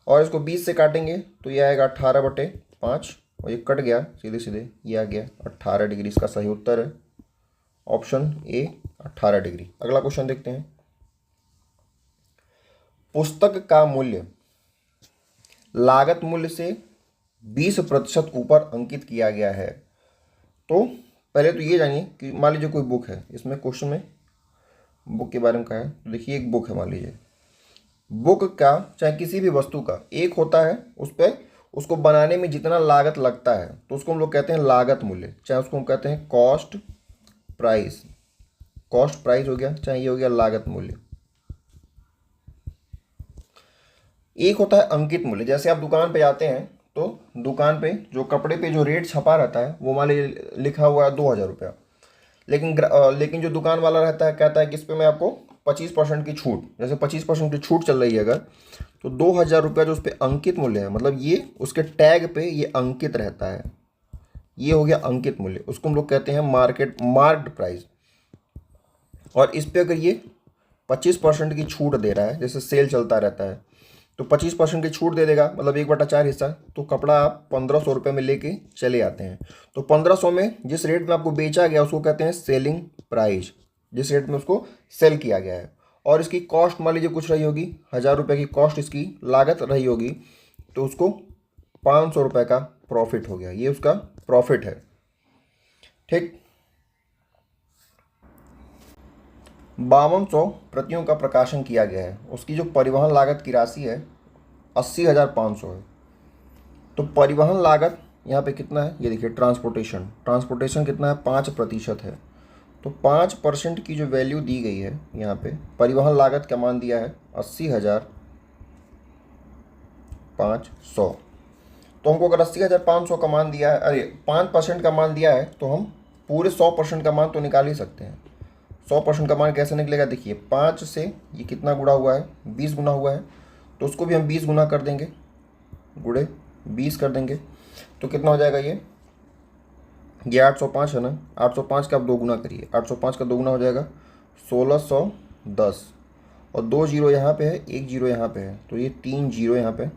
और इसको 20 से काटेंगे तो ये आएगा 18/5, और ये कट गया सीधे सीधे, ये आ गया 18 डिग्री। इसका सही उत्तर है ऑप्शन ए 18 डिग्री। अगला क्वेश्चन देखते हैं। पुस्तक का मूल्य लागत मूल्य से 20% ऊपर अंकित किया गया है। तो पहले तो ये जानिए कि मान लीजिए कोई बुक है, इसमें क्वेश्चन में बुक के बारे में कहा है। तो देखिए एक बुक है, मान लीजिए बुक का चाहे किसी भी वस्तु का एक होता है, उस पर उसको बनाने में जितना लागत लगता है तो उसको हम लोग कहते हैं लागत मूल्य, चाहे उसको हम कहते हैं कॉस्ट प्राइस। कॉस्ट प्राइस हो गया, चाहे ये हो गया लागत मूल्य। एक होता है अंकित मूल्य, जैसे आप दुकान पे जाते हैं तो दुकान पे जो कपड़े पे जो रेट छपा रहता है वो मान लीजिए लिखा हुआ है 2000 रुपया, लेकिन जो दुकान वाला रहता है कहता है कि इस पर मैं आपको 25% की छूट, जैसे 25% की छूट चल रही है अगर, तो 2000 रुपया जो उस पर अंकित मूल्य है, मतलब ये उसके टैग पे ये अंकित रहता है, ये हो गया अंकित मूल्य। उसको हम लोग कहते हैं मार्क्ड प्राइस। और इस पर अगर ये 25% की छूट दे रहा है, जैसे सेल चलता रहता है तो 25% की छूट दे देगा, मतलब 1/4 हिस्सा, तो कपड़ा आप 1500 रुपये में लेके चले आते हैं। तो 1500 में जिस रेट में आपको बेचा गया उसको कहते हैं सेलिंग प्राइस, जिस रेट में उसको सेल किया गया है। और इसकी कॉस्ट मान लीजिए कुछ रही होगी, 1000 रुपये की कॉस्ट इसकी लागत रही होगी, तो उसको 500 रुपये का प्रॉफिट हो गया, ये उसका प्रॉफिट है। ठीक, 5200 प्रतियों का प्रकाशन किया गया है, उसकी जो परिवहन लागत की राशि है 80,500 है। तो परिवहन लागत यहाँ पे कितना है, ये देखिए ट्रांसपोर्टेशन कितना है, 5% है। तो 5% की जो वैल्यू दी गई है यहाँ पे, परिवहन लागत का मान दिया है 80,500। तो हमको अगर 80,500 का मान दिया है, अरे 5% का मान दिया है, तो हम पूरे 100% का मान तो निकाल ही सकते हैं। 100% का मान कैसे निकलेगा, देखिए 5 से ये कितना गुणा हुआ है, 20 गुना हुआ है, तो उसको भी हम 20 गुना कर देंगे, गुणे 20 कर देंगे, तो कितना हो जाएगा ये 805 है ना। 805 का आप 2 गुना करिए, 805 का 2 गुना हो जाएगा 1610, और 2 जीरो यहाँ पे है, 1 जीरो यहाँ पे है, तो ये 3 जीरो यहाँ पे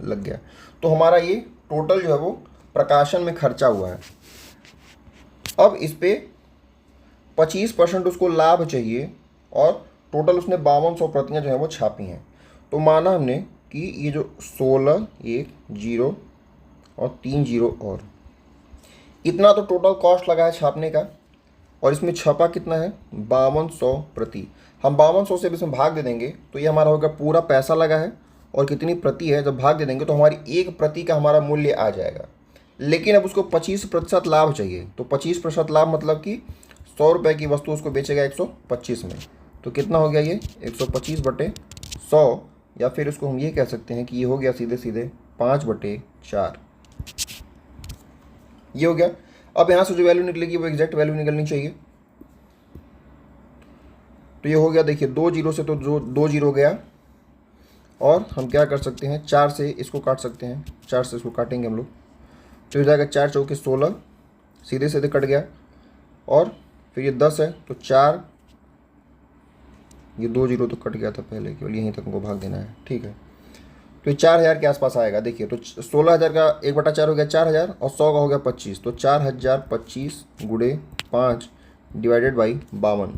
लग गया। तो हमारा ये टोटल जो है वो प्रकाशन में खर्चा हुआ है। अब इस पे 25% उसको लाभ चाहिए, और टोटल उसने 5200 प्रतियाँ जो है वो छापी हैं। तो माना हमने कि ये जो 16, 1 जीरो और 3 जीरो, और इतना तो टोटल कॉस्ट लगा है छापने का, और इसमें छपा कितना है 5200 प्रति। हम 5200 से इसमें भाग दे देंगे तो ये हमारा होगा पूरा पैसा लगा है और कितनी प्रति है, जब भाग दे देंगे तो हमारी 1 प्रति का हमारा मूल्य आ जाएगा। लेकिन अब उसको 25% लाभ चाहिए, तो 25% लाभ मतलब कि 100 रुपये की वस्तु उसको बेचेगा 125 में, तो कितना हो गया ये 125/100, या फिर उसको हम ये कह सकते हैं कि ये हो गया सीधे सीधे 5/4, ये हो गया। अब यहाँ से जो वैल्यू निकलेगी वो एग्जैक्ट वैल्यू निकलनी चाहिए। तो ये हो गया, देखिए 2 जीरो से तो जो 2 जीरो गया, और हम क्या कर सकते हैं 4 से इसको काट सकते हैं, 4 से इसको काटेंगे हम लोग, तो हो जाएगा 4 चौके 16, सीधे सीधे कट गया, और फिर ये 10 है तो 4, ये 2 जीरो तो कट गया था पहले, केवल यहीं तक हमको भाग देना है, ठीक है। तो ये 4000 के आसपास आएगा। देखिए तो 16,000 का 1/4 हो गया 4000, और 100 का हो गया 25, तो 4025 गुणे 5 डिवाइडेड बाई 52।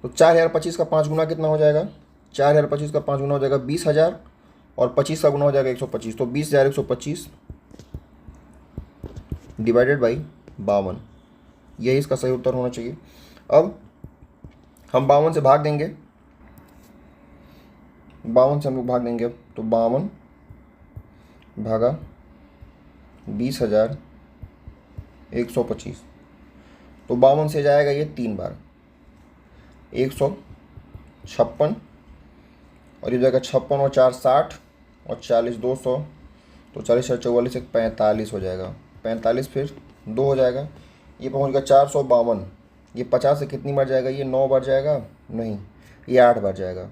तो 4025 का 5 गुना कितना हो जाएगा, 4025 का 5 गुना हो जाएगा 20,000, और 25 का गुना हो जाएगा 125, तो 20,125 डिवाइडेड बाई 52, यही इसका सही उत्तर होना चाहिए। अब हम 52 से भाग देंगे, 52 से हम लोग भाग देंगे अब, तो 52 भागा 20,125, तो 52 से जाएगा ये 3 बार 156, और ये जाएगा 56 और 4 60, और 40 200, तो 40 और 44 एक 45 हो जाएगा, 45 फिर 2 हो जाएगा, ये पहुंच गया 452। ये 50 से कितनी बार जाएगा, ये 9 बार जाएगा, नहीं ये 8 बार जाएगा।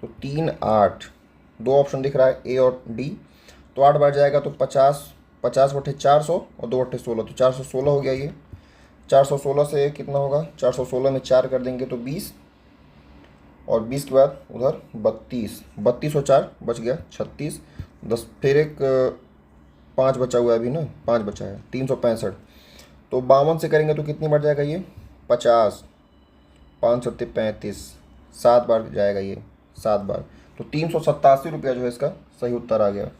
तो 3 8, दो ऑप्शन दिख रहा है ए और डी, तो 8 बार जाएगा। तो 50, 50 बटे 400 और 2 बटे 16, तो 416 हो गया ये। 416 से कितना होगा, 416 में 4 कर देंगे तो 20, और 20 के बाद उधर 32, 32 और 4 बच गया 36, 10 फिर एक 5 बचा हुआ है अभी ना, 5 बचा है, 365। तो 52 से करेंगे तो कितनी बार जाएगा ये, 50, 5 सत्ते 35, 7 बार जाएगा ये, 7 बार। तो 387 रुपया जो है इसका सही उत्तर आ गया।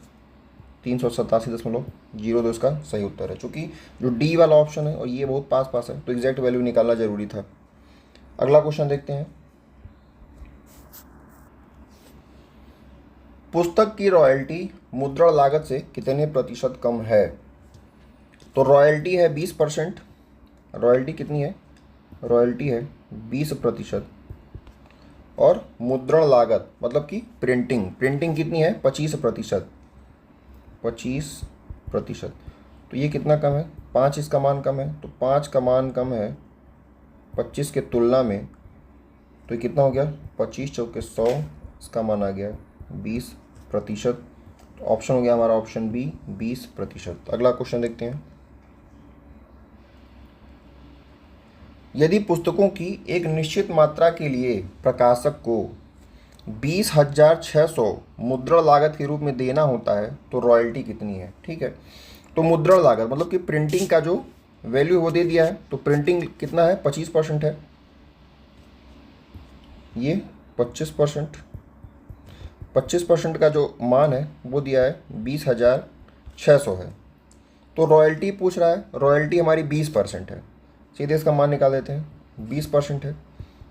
387.02 इसका सही उत्तर है। चूँकि जो डी वाला ऑप्शन है और ये बहुत पास पास है तो एग्जैक्ट वैल्यू निकालना जरूरी था। अगला क्वेश्चन देखते हैं। पुस्तक की रॉयल्टी मुद्रण लागत से कितने प्रतिशत कम है। तो रॉयल्टी है 20%, रॉयल्टी कितनी है, रॉयल्टी है 20%, और मुद्रण लागत मतलब कि प्रिंटिंग कितनी है 25%, 25%। तो ये कितना कम है, 5 इसका मान कम है, तो 5 का मान कम है 25 के तुलना में, तो ये कितना हो गया, 25 चौके 100, इसका मान आ गया 20%। ऑप्शन हो गया हमारा ऑप्शन बी 20%। अगला क्वेश्चन देखते हैं। यदि पुस्तकों की एक निश्चित मात्रा के लिए प्रकाशक को 20,600 मुद्रण लागत के रूप में देना होता है तो रॉयल्टी कितनी है। ठीक है, तो मुद्रण लागत मतलब कि प्रिंटिंग का जो वैल्यू वो दे दिया है, तो प्रिंटिंग कितना है 25% है, ये 25%, 25% का जो मान है वो दिया है 20,600 है। तो रॉयल्टी पूछ रहा है, रॉयल्टी हमारी 20% है, सीधे इसका मान निकाल देते हैं, 20% है,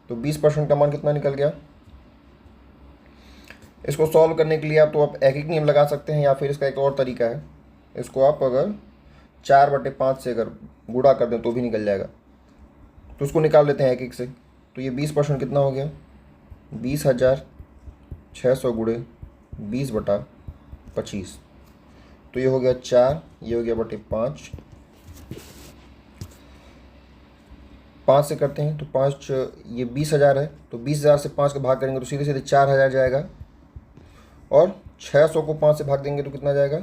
तो 20% का मान कितना निकल गया। इसको सॉल्व करने के लिए आप तो आप एक एक नियम लगा सकते हैं, या फिर इसका एक और तरीका है, इसको आप अगर 4/5 से अगर गुणा कर दें तो भी निकल जाएगा। तो उसको निकाल लेते हैं एक एक से। तो ये 20% कितना हो गया, 20,600 गुणे 20/25, तो ये हो गया 4, ये हो गया बटे 5, 5 से करते हैं तो 5, ये 20,000 है, तो 20,000 से 5 का भाग करेंगे तो सीधे सीधे 4,000 जाएगा, और 600 को 5 से भाग देंगे तो कितना जाएगा,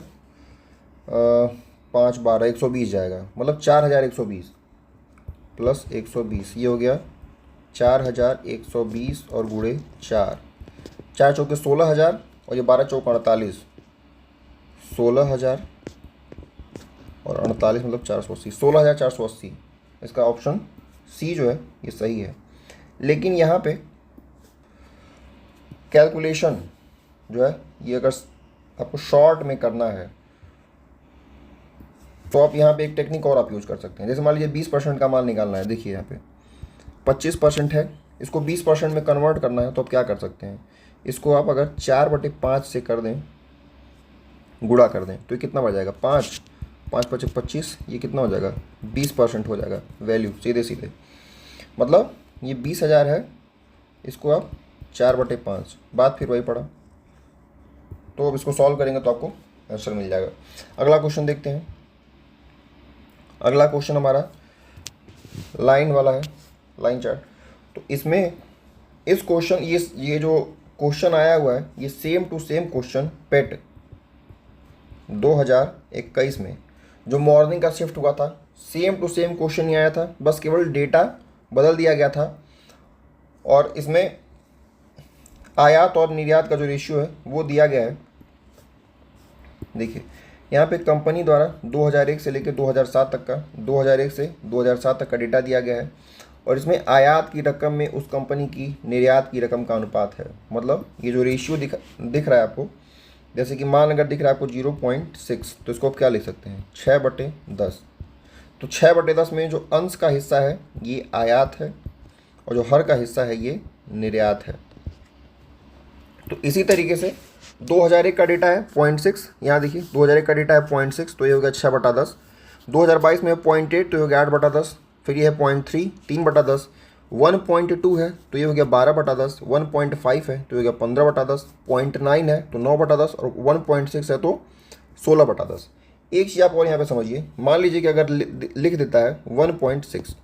5 12 120 जाएगा, मतलब 4,120 प्लस 120, ये हो गया 4,120 और गुणे 4, 4 चौके 16,000 और ये 12 चौक 48, 16,000 और 48 मतलब 480, 16,480। इसका ऑप्शन सी जो है ये सही है। लेकिन यहाँ पे कैलकुलेशन जो है ये अगर आपको शॉर्ट में करना है तो आप यहाँ पे एक टेक्निक और आप यूज कर सकते हैं। जैसे मान लीजिए 20% का मान निकालना है, देखिए यहाँ पे 25% है, इसको 20% में कन्वर्ट करना है, तो आप क्या कर सकते हैं, इसको आप अगर 4/5 से कर दें, गुणा कर दें, तो ये कितना बढ़ जाएगा, 5 5 5 25, ये कितना हो जाएगा 20% हो जाएगा वैल्यू, सीधे सीधे। मतलब ये 20,000 है, इसको आप 4/5, बात फिर वही पड़ा। तो अब इसको सॉल्व करेंगे तो आपको आंसर मिल जाएगा। अगला क्वेश्चन देखते हैं। अगला क्वेश्चन हमारा लाइन वाला है, लाइन चार्ट। तो इसमें इस क्वेश्चन ये जो क्वेश्चन आया हुआ है ये सेम टू सेम क्वेश्चन पेट 2021 में जो मॉर्निंग का शिफ्ट हुआ था, सेम टू सेम क्वेश्चन ही आया था, बस केवल डेटा बदल दिया गया था। और इसमें आयात और निर्यात का जो रेशियो है वो दिया गया है। देखिए यहाँ पे कंपनी द्वारा 2001 से लेकर 2007 तक का, 2001 से 2007 तक का डेटा दिया गया है, और इसमें आयात की रकम में उस कंपनी की निर्यात की रकम का अनुपात है। मतलब ये जो रेशियो दिख रहा है आपको, जैसे कि मान अगर दिख रहा है आपको 0.6, तो इसको आप क्या लिख सकते हैं 6/10। तो 6/10 में जो अंश का हिस्सा है ये आयात है, और जो हर का हिस्सा है ये निर्यात है। तो इसी तरीके से 2001 का डेटा है 0.6, यहाँ देखिए 2001 का डेटा है 0.6, तो ये हो गया 6/10। 2022 में 0.8, तो ये हो गया 8/10। फिर ये है 0.3, 3/10। 1.2 है तो ये हो गया 12/10। 1.5 है तो ये हो गया 15/10। 0.9 है तो 9/10, और 1.6 है तो 16/10। एक चीज़ आप और यहाँ पे समझिए, मान लीजिए कि अगर लिख देता है 1.6,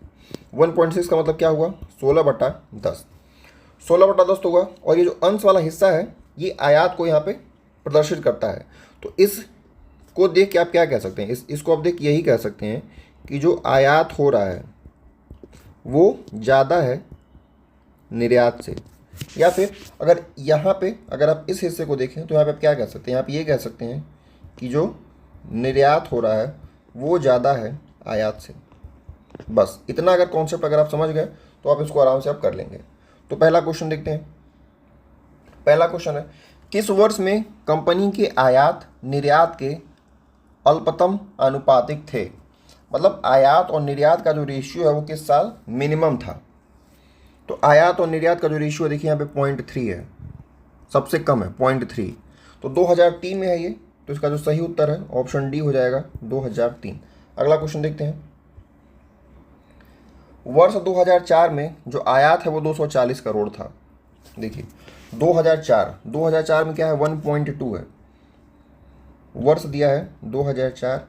1.6 का मतलब क्या हुआ, 16/10, 16/10 तो हुआ। और ये जो अंश वाला हिस्सा है ये आयात को यहाँ पे प्रदर्शित करता है। तो इसको देख के आप क्या कह सकते हैं, इसको आप देख के यही कह सकते हैं कि जो आयात हो रहा है वो ज़्यादा है निर्यात से। या फिर अगर यहाँ पे अगर आप इस हिस्से को देखें तो यहाँ पे आप क्या कह सकते हैं, यहाँ पे ये कह सकते हैं कि जो निर्यात हो रहा है वो ज़्यादा है आयात से। बस इतना अगर कॉन्सेप्ट अगर आप समझ गए तो आप इसको आराम से आप कर लेंगे। तो पहला क्वेश्चन देखते हैं। पहला क्वेश्चन है, किस वर्ष में कंपनी के आयात निर्यात के अल्पतम आनुपातिक थे? मतलब आयात और निर्यात का जो रेशियो है वो किस साल मिनिमम था? तो आयात और निर्यात का जो रेशियो देखिए यहाँ पे 0.3 है, सबसे कम है 0.3। तो 2003 में है ये, तो इसका जो सही उत्तर है ऑप्शन डी हो जाएगा 2003। अगला क्वेश्चन देखते हैं। वर्ष 2004 में जो आयात है वो 240 करोड़ था। देखिए 2004 में क्या है, 1.2 है, वर्ष दिया है 2004,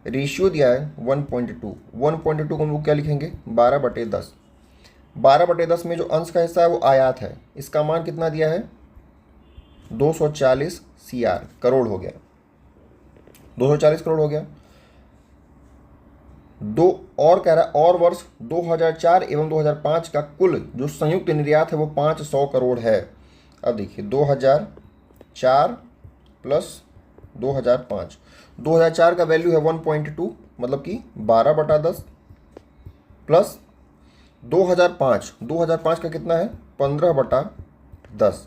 रेशियो दिया है 1.2। 1.2 को हम लोग क्या लिखेंगे, 12/10। 12/10 में जो अंश का हिस्सा है वो आयात है, इसका मान कितना दिया है, 240 करोड़ हो गया, 240 करोड़ हो गया। दो और कह रहा है, और वर्ष 2004 एवं 2005 का कुल जो संयुक्त निर्यात है वो 500 करोड़ है। अब देखिए 2004 प्लस 2005, 2004 का वैल्यू है 1.2 मतलब कि 12/10 प्लस 2005 का कितना है, 15/10।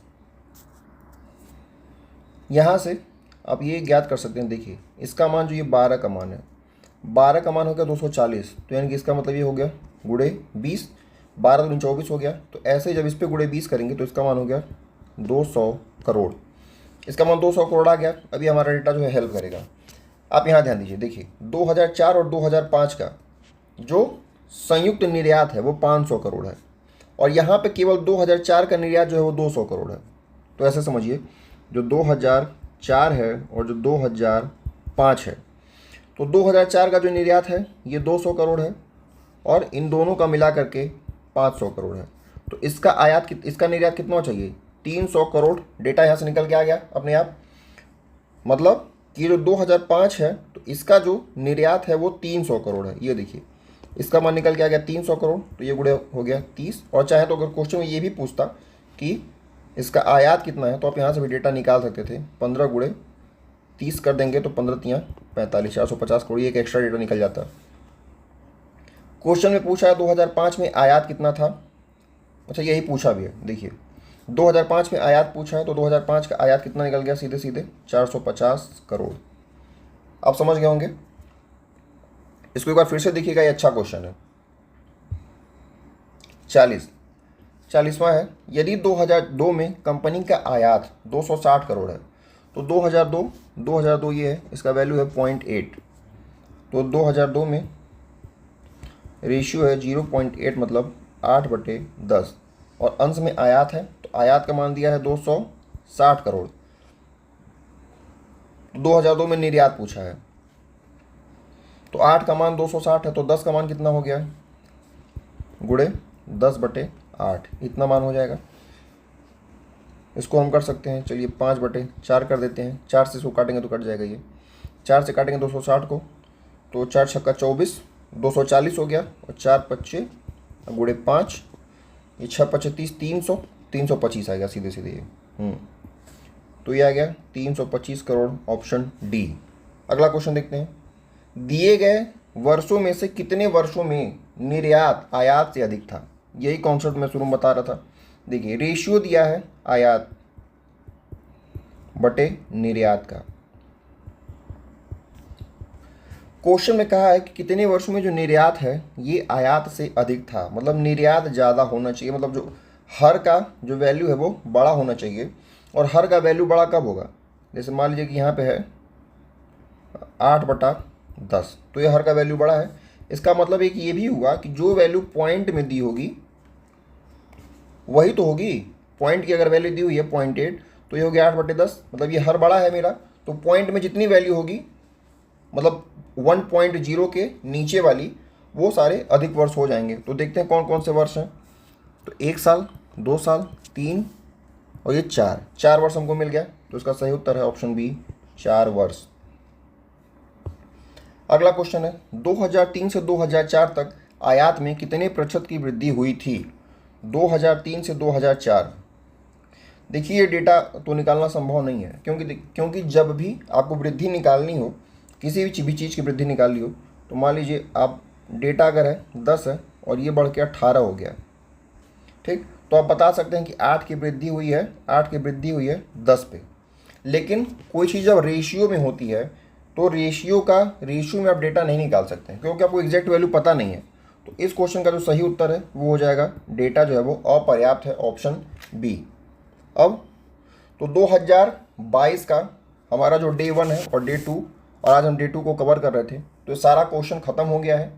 यहाँ से आप ये ज्ञात कर सकते हैं। देखिए इसका मान जो ये 12 का मान है, 12 का मान हो गया 240, तो यानी कि इसका मतलब ये हो गया गुणे 20, 12 दूनी 24 हो गया। तो ऐसे जब इस पे गुणे 20 करेंगे तो इसका मान हो गया 200 करोड़। इसका मान 200 करोड़ आ गया। अभी हमारा डेटा जो है हेल्प करेगा। आप यहाँ ध्यान दीजिए, देखिए 2004 और 2005 का जो संयुक्त निर्यात है वो 500 करोड़ है, और यहाँ पे केवल 2004 का निर्यात जो है वो 200 करोड़ है। तो ऐसे समझिए, जो 2004 है और जो 2005 है, तो 2004 का जो निर्यात है ये 200 करोड़ है, और इन दोनों का मिला करके 500 करोड़ है। तो इसका निर्यात कितना चाहिए, 300 करोड़। डेटा यहाँ से निकल के आ गया अपने आप। मतलब कि जो 2005 है तो इसका जो निर्यात है वो 300 करोड़ है। ये देखिए इसका मान निकल के आ गया 300 करोड़, तो ये गुणे हो गया 30। और चाहे तो अगर क्वेश्चन में ये भी पूछता कि इसका आयात कितना है तो आप यहाँ से भी डेटा निकाल सकते थे। 15 गुणे 30 कर देंगे तो 15×3 45, 450 करोड़, एक एक्स्ट्रा डेटा निकल जाता। क्वेश्चन में पूछा है 2005 में आयात कितना था। अच्छा यही पूछा भी है, देखिए 2005 में आयात पूछा है तो 2005 का आयात कितना निकल गया, सीधे सीधे 450 करोड़। आप समझ गए होंगे। इसको एक बार फिर से देखिएगा, ये अच्छा क्वेश्चन है। 40वां है, यदि 2002 में कंपनी का आयात 260 करोड़ है तो 2002 ये है, इसका वैल्यू है 0.8। तो 2002 में रेशियो है 0.8 मतलब 8/10, और अंश में आयात है तो आयात का मान दिया है 260 करोड़। 2002 में निर्यात पूछा है तो 8 का मान 260 है, तो 10 का मान कितना हो गया, गुणे 10/8, इतना मान हो जाएगा। इसको हम कर सकते हैं, चलिए 5/4 कर देते हैं। 4 से इसको काटेंगे तो कट जाएगा, ये 4 से काटेंगे 260 को, तो 4 छक्का 24, 240 हो गया, और 4 पच्चे गुणे 5, ये 6 पच्चे 30, 325 आएगा सीधे सीधे ये। तो ये आ गया 325 करोड़, ऑप्शन डी। अगला क्वेश्चन देखते हैं। दिए गए वर्षों में से कितने वर्षों में निर्यात आयात से अधिक था? यही कॉन्सेप्ट मैं शुरू में बता रहा था। देखिए रेशियो दिया है आयात बटे निर्यात का। क्वेश्चन में कहा है कि कितने वर्षों में जो निर्यात है ये आयात से अधिक था, मतलब निर्यात ज़्यादा होना चाहिए। मतलब जो हर का जो वैल्यू है वो बड़ा होना चाहिए। और हर का वैल्यू बड़ा कब होगा, जैसे मान लीजिए कि यहाँ पे है 8/10, तो ये हर का वैल्यू बड़ा है। इसका मतलब है कि ये भी हुआ कि जो वैल्यू पॉइंट में दी होगी वही तो होगी। पॉइंट की अगर वैल्यू दी हुई है 0.8 तो ये हो गया 8/10, मतलब ये हर बड़ा है मेरा। तो पॉइंट में जितनी वैल्यू होगी मतलब 1.0 के नीचे वाली वो सारे अधिक वर्ष हो जाएंगे। तो देखते हैं कौन कौन से वर्ष हैं। तो 1 साल, 2 साल, 3 और ये 4 वर्ष हमको मिल गया। तो इसका सही उत्तर है ऑप्शन बी, 4 वर्ष। अगला क्वेश्चन है 2003 से 2004 तक आयात में कितने प्रतिशत की वृद्धि हुई थी? 2003 से 2004। देखिए ये डेटा तो निकालना संभव नहीं है, क्योंकि जब भी आपको वृद्धि निकालनी हो, किसी भी चीज़ की वृद्धि निकालनी हो, तो मान लीजिए आप डेटा अगर है 10 है और ये बढ़ के 18 हो गया, ठीक, तो आप बता सकते हैं कि 8 की वृद्धि हुई है, 8 की वृद्धि हुई है 10 पे। लेकिन कोई चीज़ जब रेशियो में होती है तो रेशियो में आप डेटा नहीं निकाल सकते, क्योंकि आपको एग्जैक्ट वैल्यू पता नहीं है। तो इस क्वेश्चन का जो सही उत्तर है वो हो जाएगा, डेटा जो है वो अपर्याप्त है, ऑप्शन बी। अब तो 2022 का हमारा जो डे 1 है और डे 2, और आज हम डे 2 को कवर कर रहे थे, तो सारा क्वेश्चन ख़त्म हो गया है।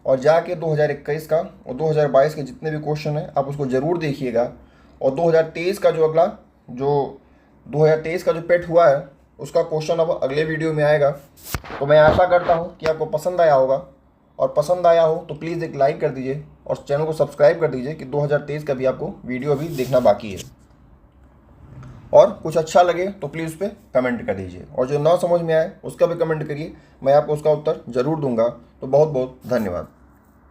और जाके 2021 का और 2022 के जितने भी क्वेश्चन हैं आप उसको ज़रूर देखिएगा। और 2023 का जो 2023 का जो पेट हुआ है उसका क्वेश्चन अब अगले वीडियो में आएगा। तो मैं आशा करता हूँ कि आपको पसंद आया होगा, और पसंद आया हो तो प्लीज़ एक लाइक कर दीजिए और चैनल को सब्सक्राइब कर दीजिए कि 2023 का भी आपको वीडियो अभी देखना बाकी है। और कुछ अच्छा लगे तो प्लीज़ उस पर कमेंट कर दीजिए, और जो ना समझ में आए उसका भी कमेंट करिए, मैं आपको उसका उत्तर ज़रूर दूंगा। तो बहुत बहुत धन्यवाद।